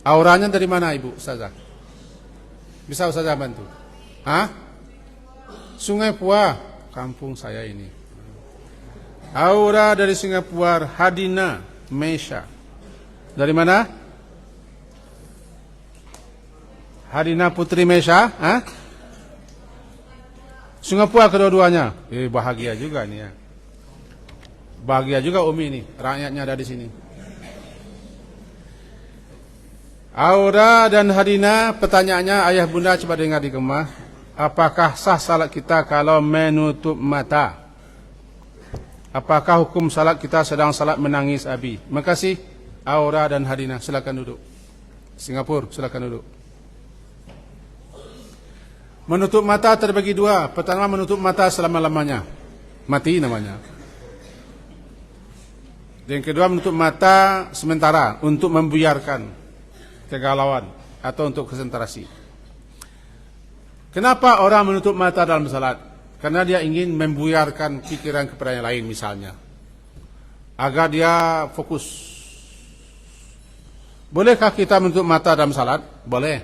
Auranya dari mana Ibu Ustazah? Bisa Ustazah bantu? Hah? Sungai Puah, kampung saya ini. Aura dari Singapura, Hadina Mesya. Dari mana? Hadina Putri Mesya, hah? Singapura kedua-duanya. Bahagia juga nih ya. Bahagia juga Umi ini, rakyatnya ada di sini. Aura dan Hadina, pertanyaannya ayah bunda coba dengar di rumah. Apakah sah salat kita kalau menutup mata? Apakah hukum salat kita sedang salat menangis Abi? Makasih Aura dan Hadina, silakan duduk. Singapura, silakan duduk. Menutup mata terbagi dua. Pertama, menutup mata selama-lamanya, mati namanya. Yang kedua, menutup mata sementara untuk membuyarkan kegalauan atau untuk konsentrasi. Kenapa orang menutup mata dalam salat? Karena dia ingin membuyarkan pikiran kepada yang lain misalnya, agar dia fokus. Bolehkah kita menutup mata dalam salat? Boleh,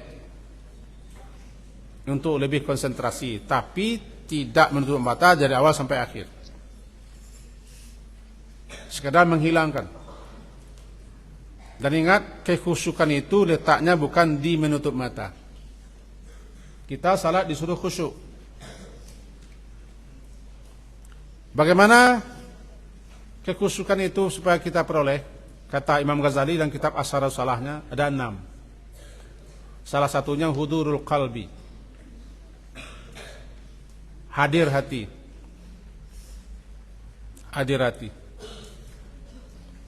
untuk lebih konsentrasi, tapi tidak menutup mata dari awal sampai akhir. Sekadar menghilangkan. Dan ingat, kekhusyukan itu letaknya bukan di menutup mata. Kita salat disuruh khusyuk. Bagaimana kekhusyukan itu supaya kita peroleh? Kata Imam Ghazali dan kitab Asharus Salahnya ada 6. Salah satunya hudurul qalbi, hadir hati. Hadir hati.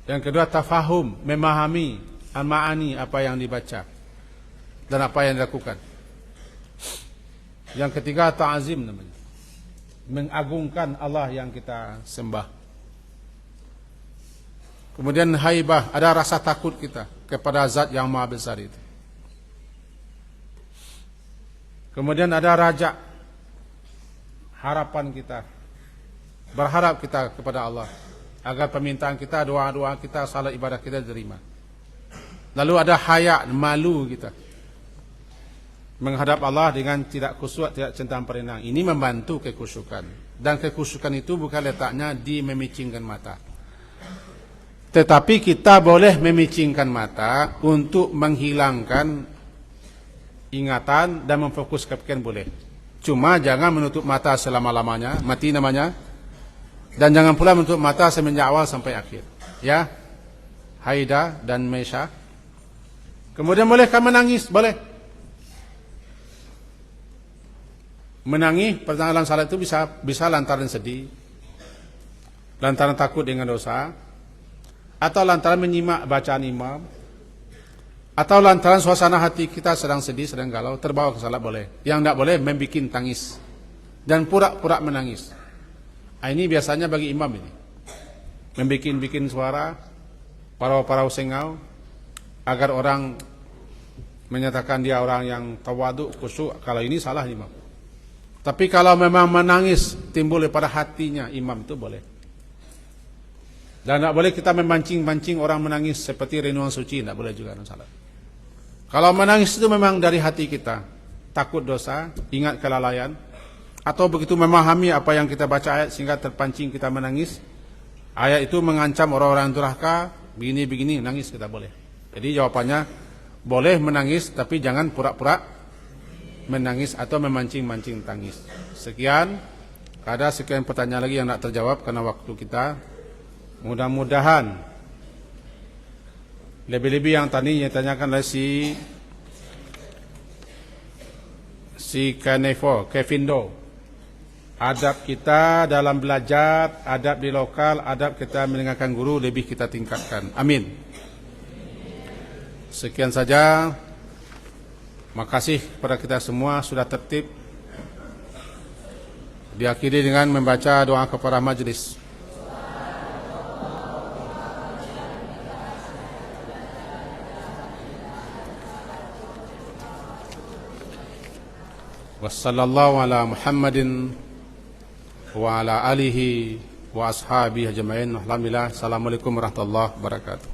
Yang kedua, tafahum, memahami al-ma'ani, apa yang dibaca dan apa yang dilakukan. Yang ketiga, ta'azim namanya, mengagungkan Allah yang kita sembah. Kemudian haibah, ada rasa takut kita kepada zat yang maha besar itu. Kemudian ada raja, harapan kita, berharap kita kepada Allah agar permintaan kita, doa-doa kita, salat ibadah kita diterima. Lalu ada haya, malu kita menghadap Allah dengan tidak khusyuk, tidak centang perenang. Ini membantu kekhusyukan. Dan kekhusyukan itu bukan letaknya di memicingkan mata. Tetapi kita boleh memicingkan mata untuk menghilangkan ingatan dan memfokuskan pikiran, boleh. Cuma jangan menutup mata selama-lamanya, mati namanya. Dan jangan pula menutup mata semenjak awal sampai akhir. Ya, Haida dan Mesya. Kemudian bolehkah menangis? Boleh. Menangis dalam salat itu bisa lantaran sedih, lantaran takut dengan dosa, atau lantaran menyimak bacaan imam, Atau lantaran suasana hati kita sedang sedih, sedang galau, terbawa ke salat boleh. Yang tidak boleh membikin tangis dan pura-pura menangis. Ini biasanya bagi imam ini. Membikin suara, parau-parau sengau, agar orang menyatakan dia orang yang tawadu, khusyuk. Kalau ini salah imam. Tapi kalau memang menangis timbul daripada hatinya, imam itu boleh. Dan tidak boleh kita memancing-mancing orang menangis seperti renungan suci, tidak boleh juga dalam salat. Kalau menangis itu memang dari hati kita, takut dosa, ingat kelalaian, atau begitu memahami apa yang kita baca ayat sehingga terpancing kita menangis. Ayat itu mengancam orang-orang durhaka, begini-begini, nangis kita boleh. Jadi jawabannya, boleh menangis, tapi jangan pura-pura menangis atau memancing-mancing tangis. Sekian, ada sekian pertanyaan lagi yang tidak terjawab karena waktu kita. Mudah-mudahan lebih-lebih yang tadi ditanyakan oleh si Kevindo. Adab kita dalam belajar, adab di lokal, adab kita mendengarkan guru lebih kita tingkatkan. Amin. Sekian saja. Makasih kepada kita semua sudah tertib. Diakhiri dengan membaca doa kepada majelis. Wassallallahu ala Muhammadin wa ala alihi wa ashabihi ajma'in. Alhamdulillah. Assalamualaikum warahmatullahi wabarakatuh.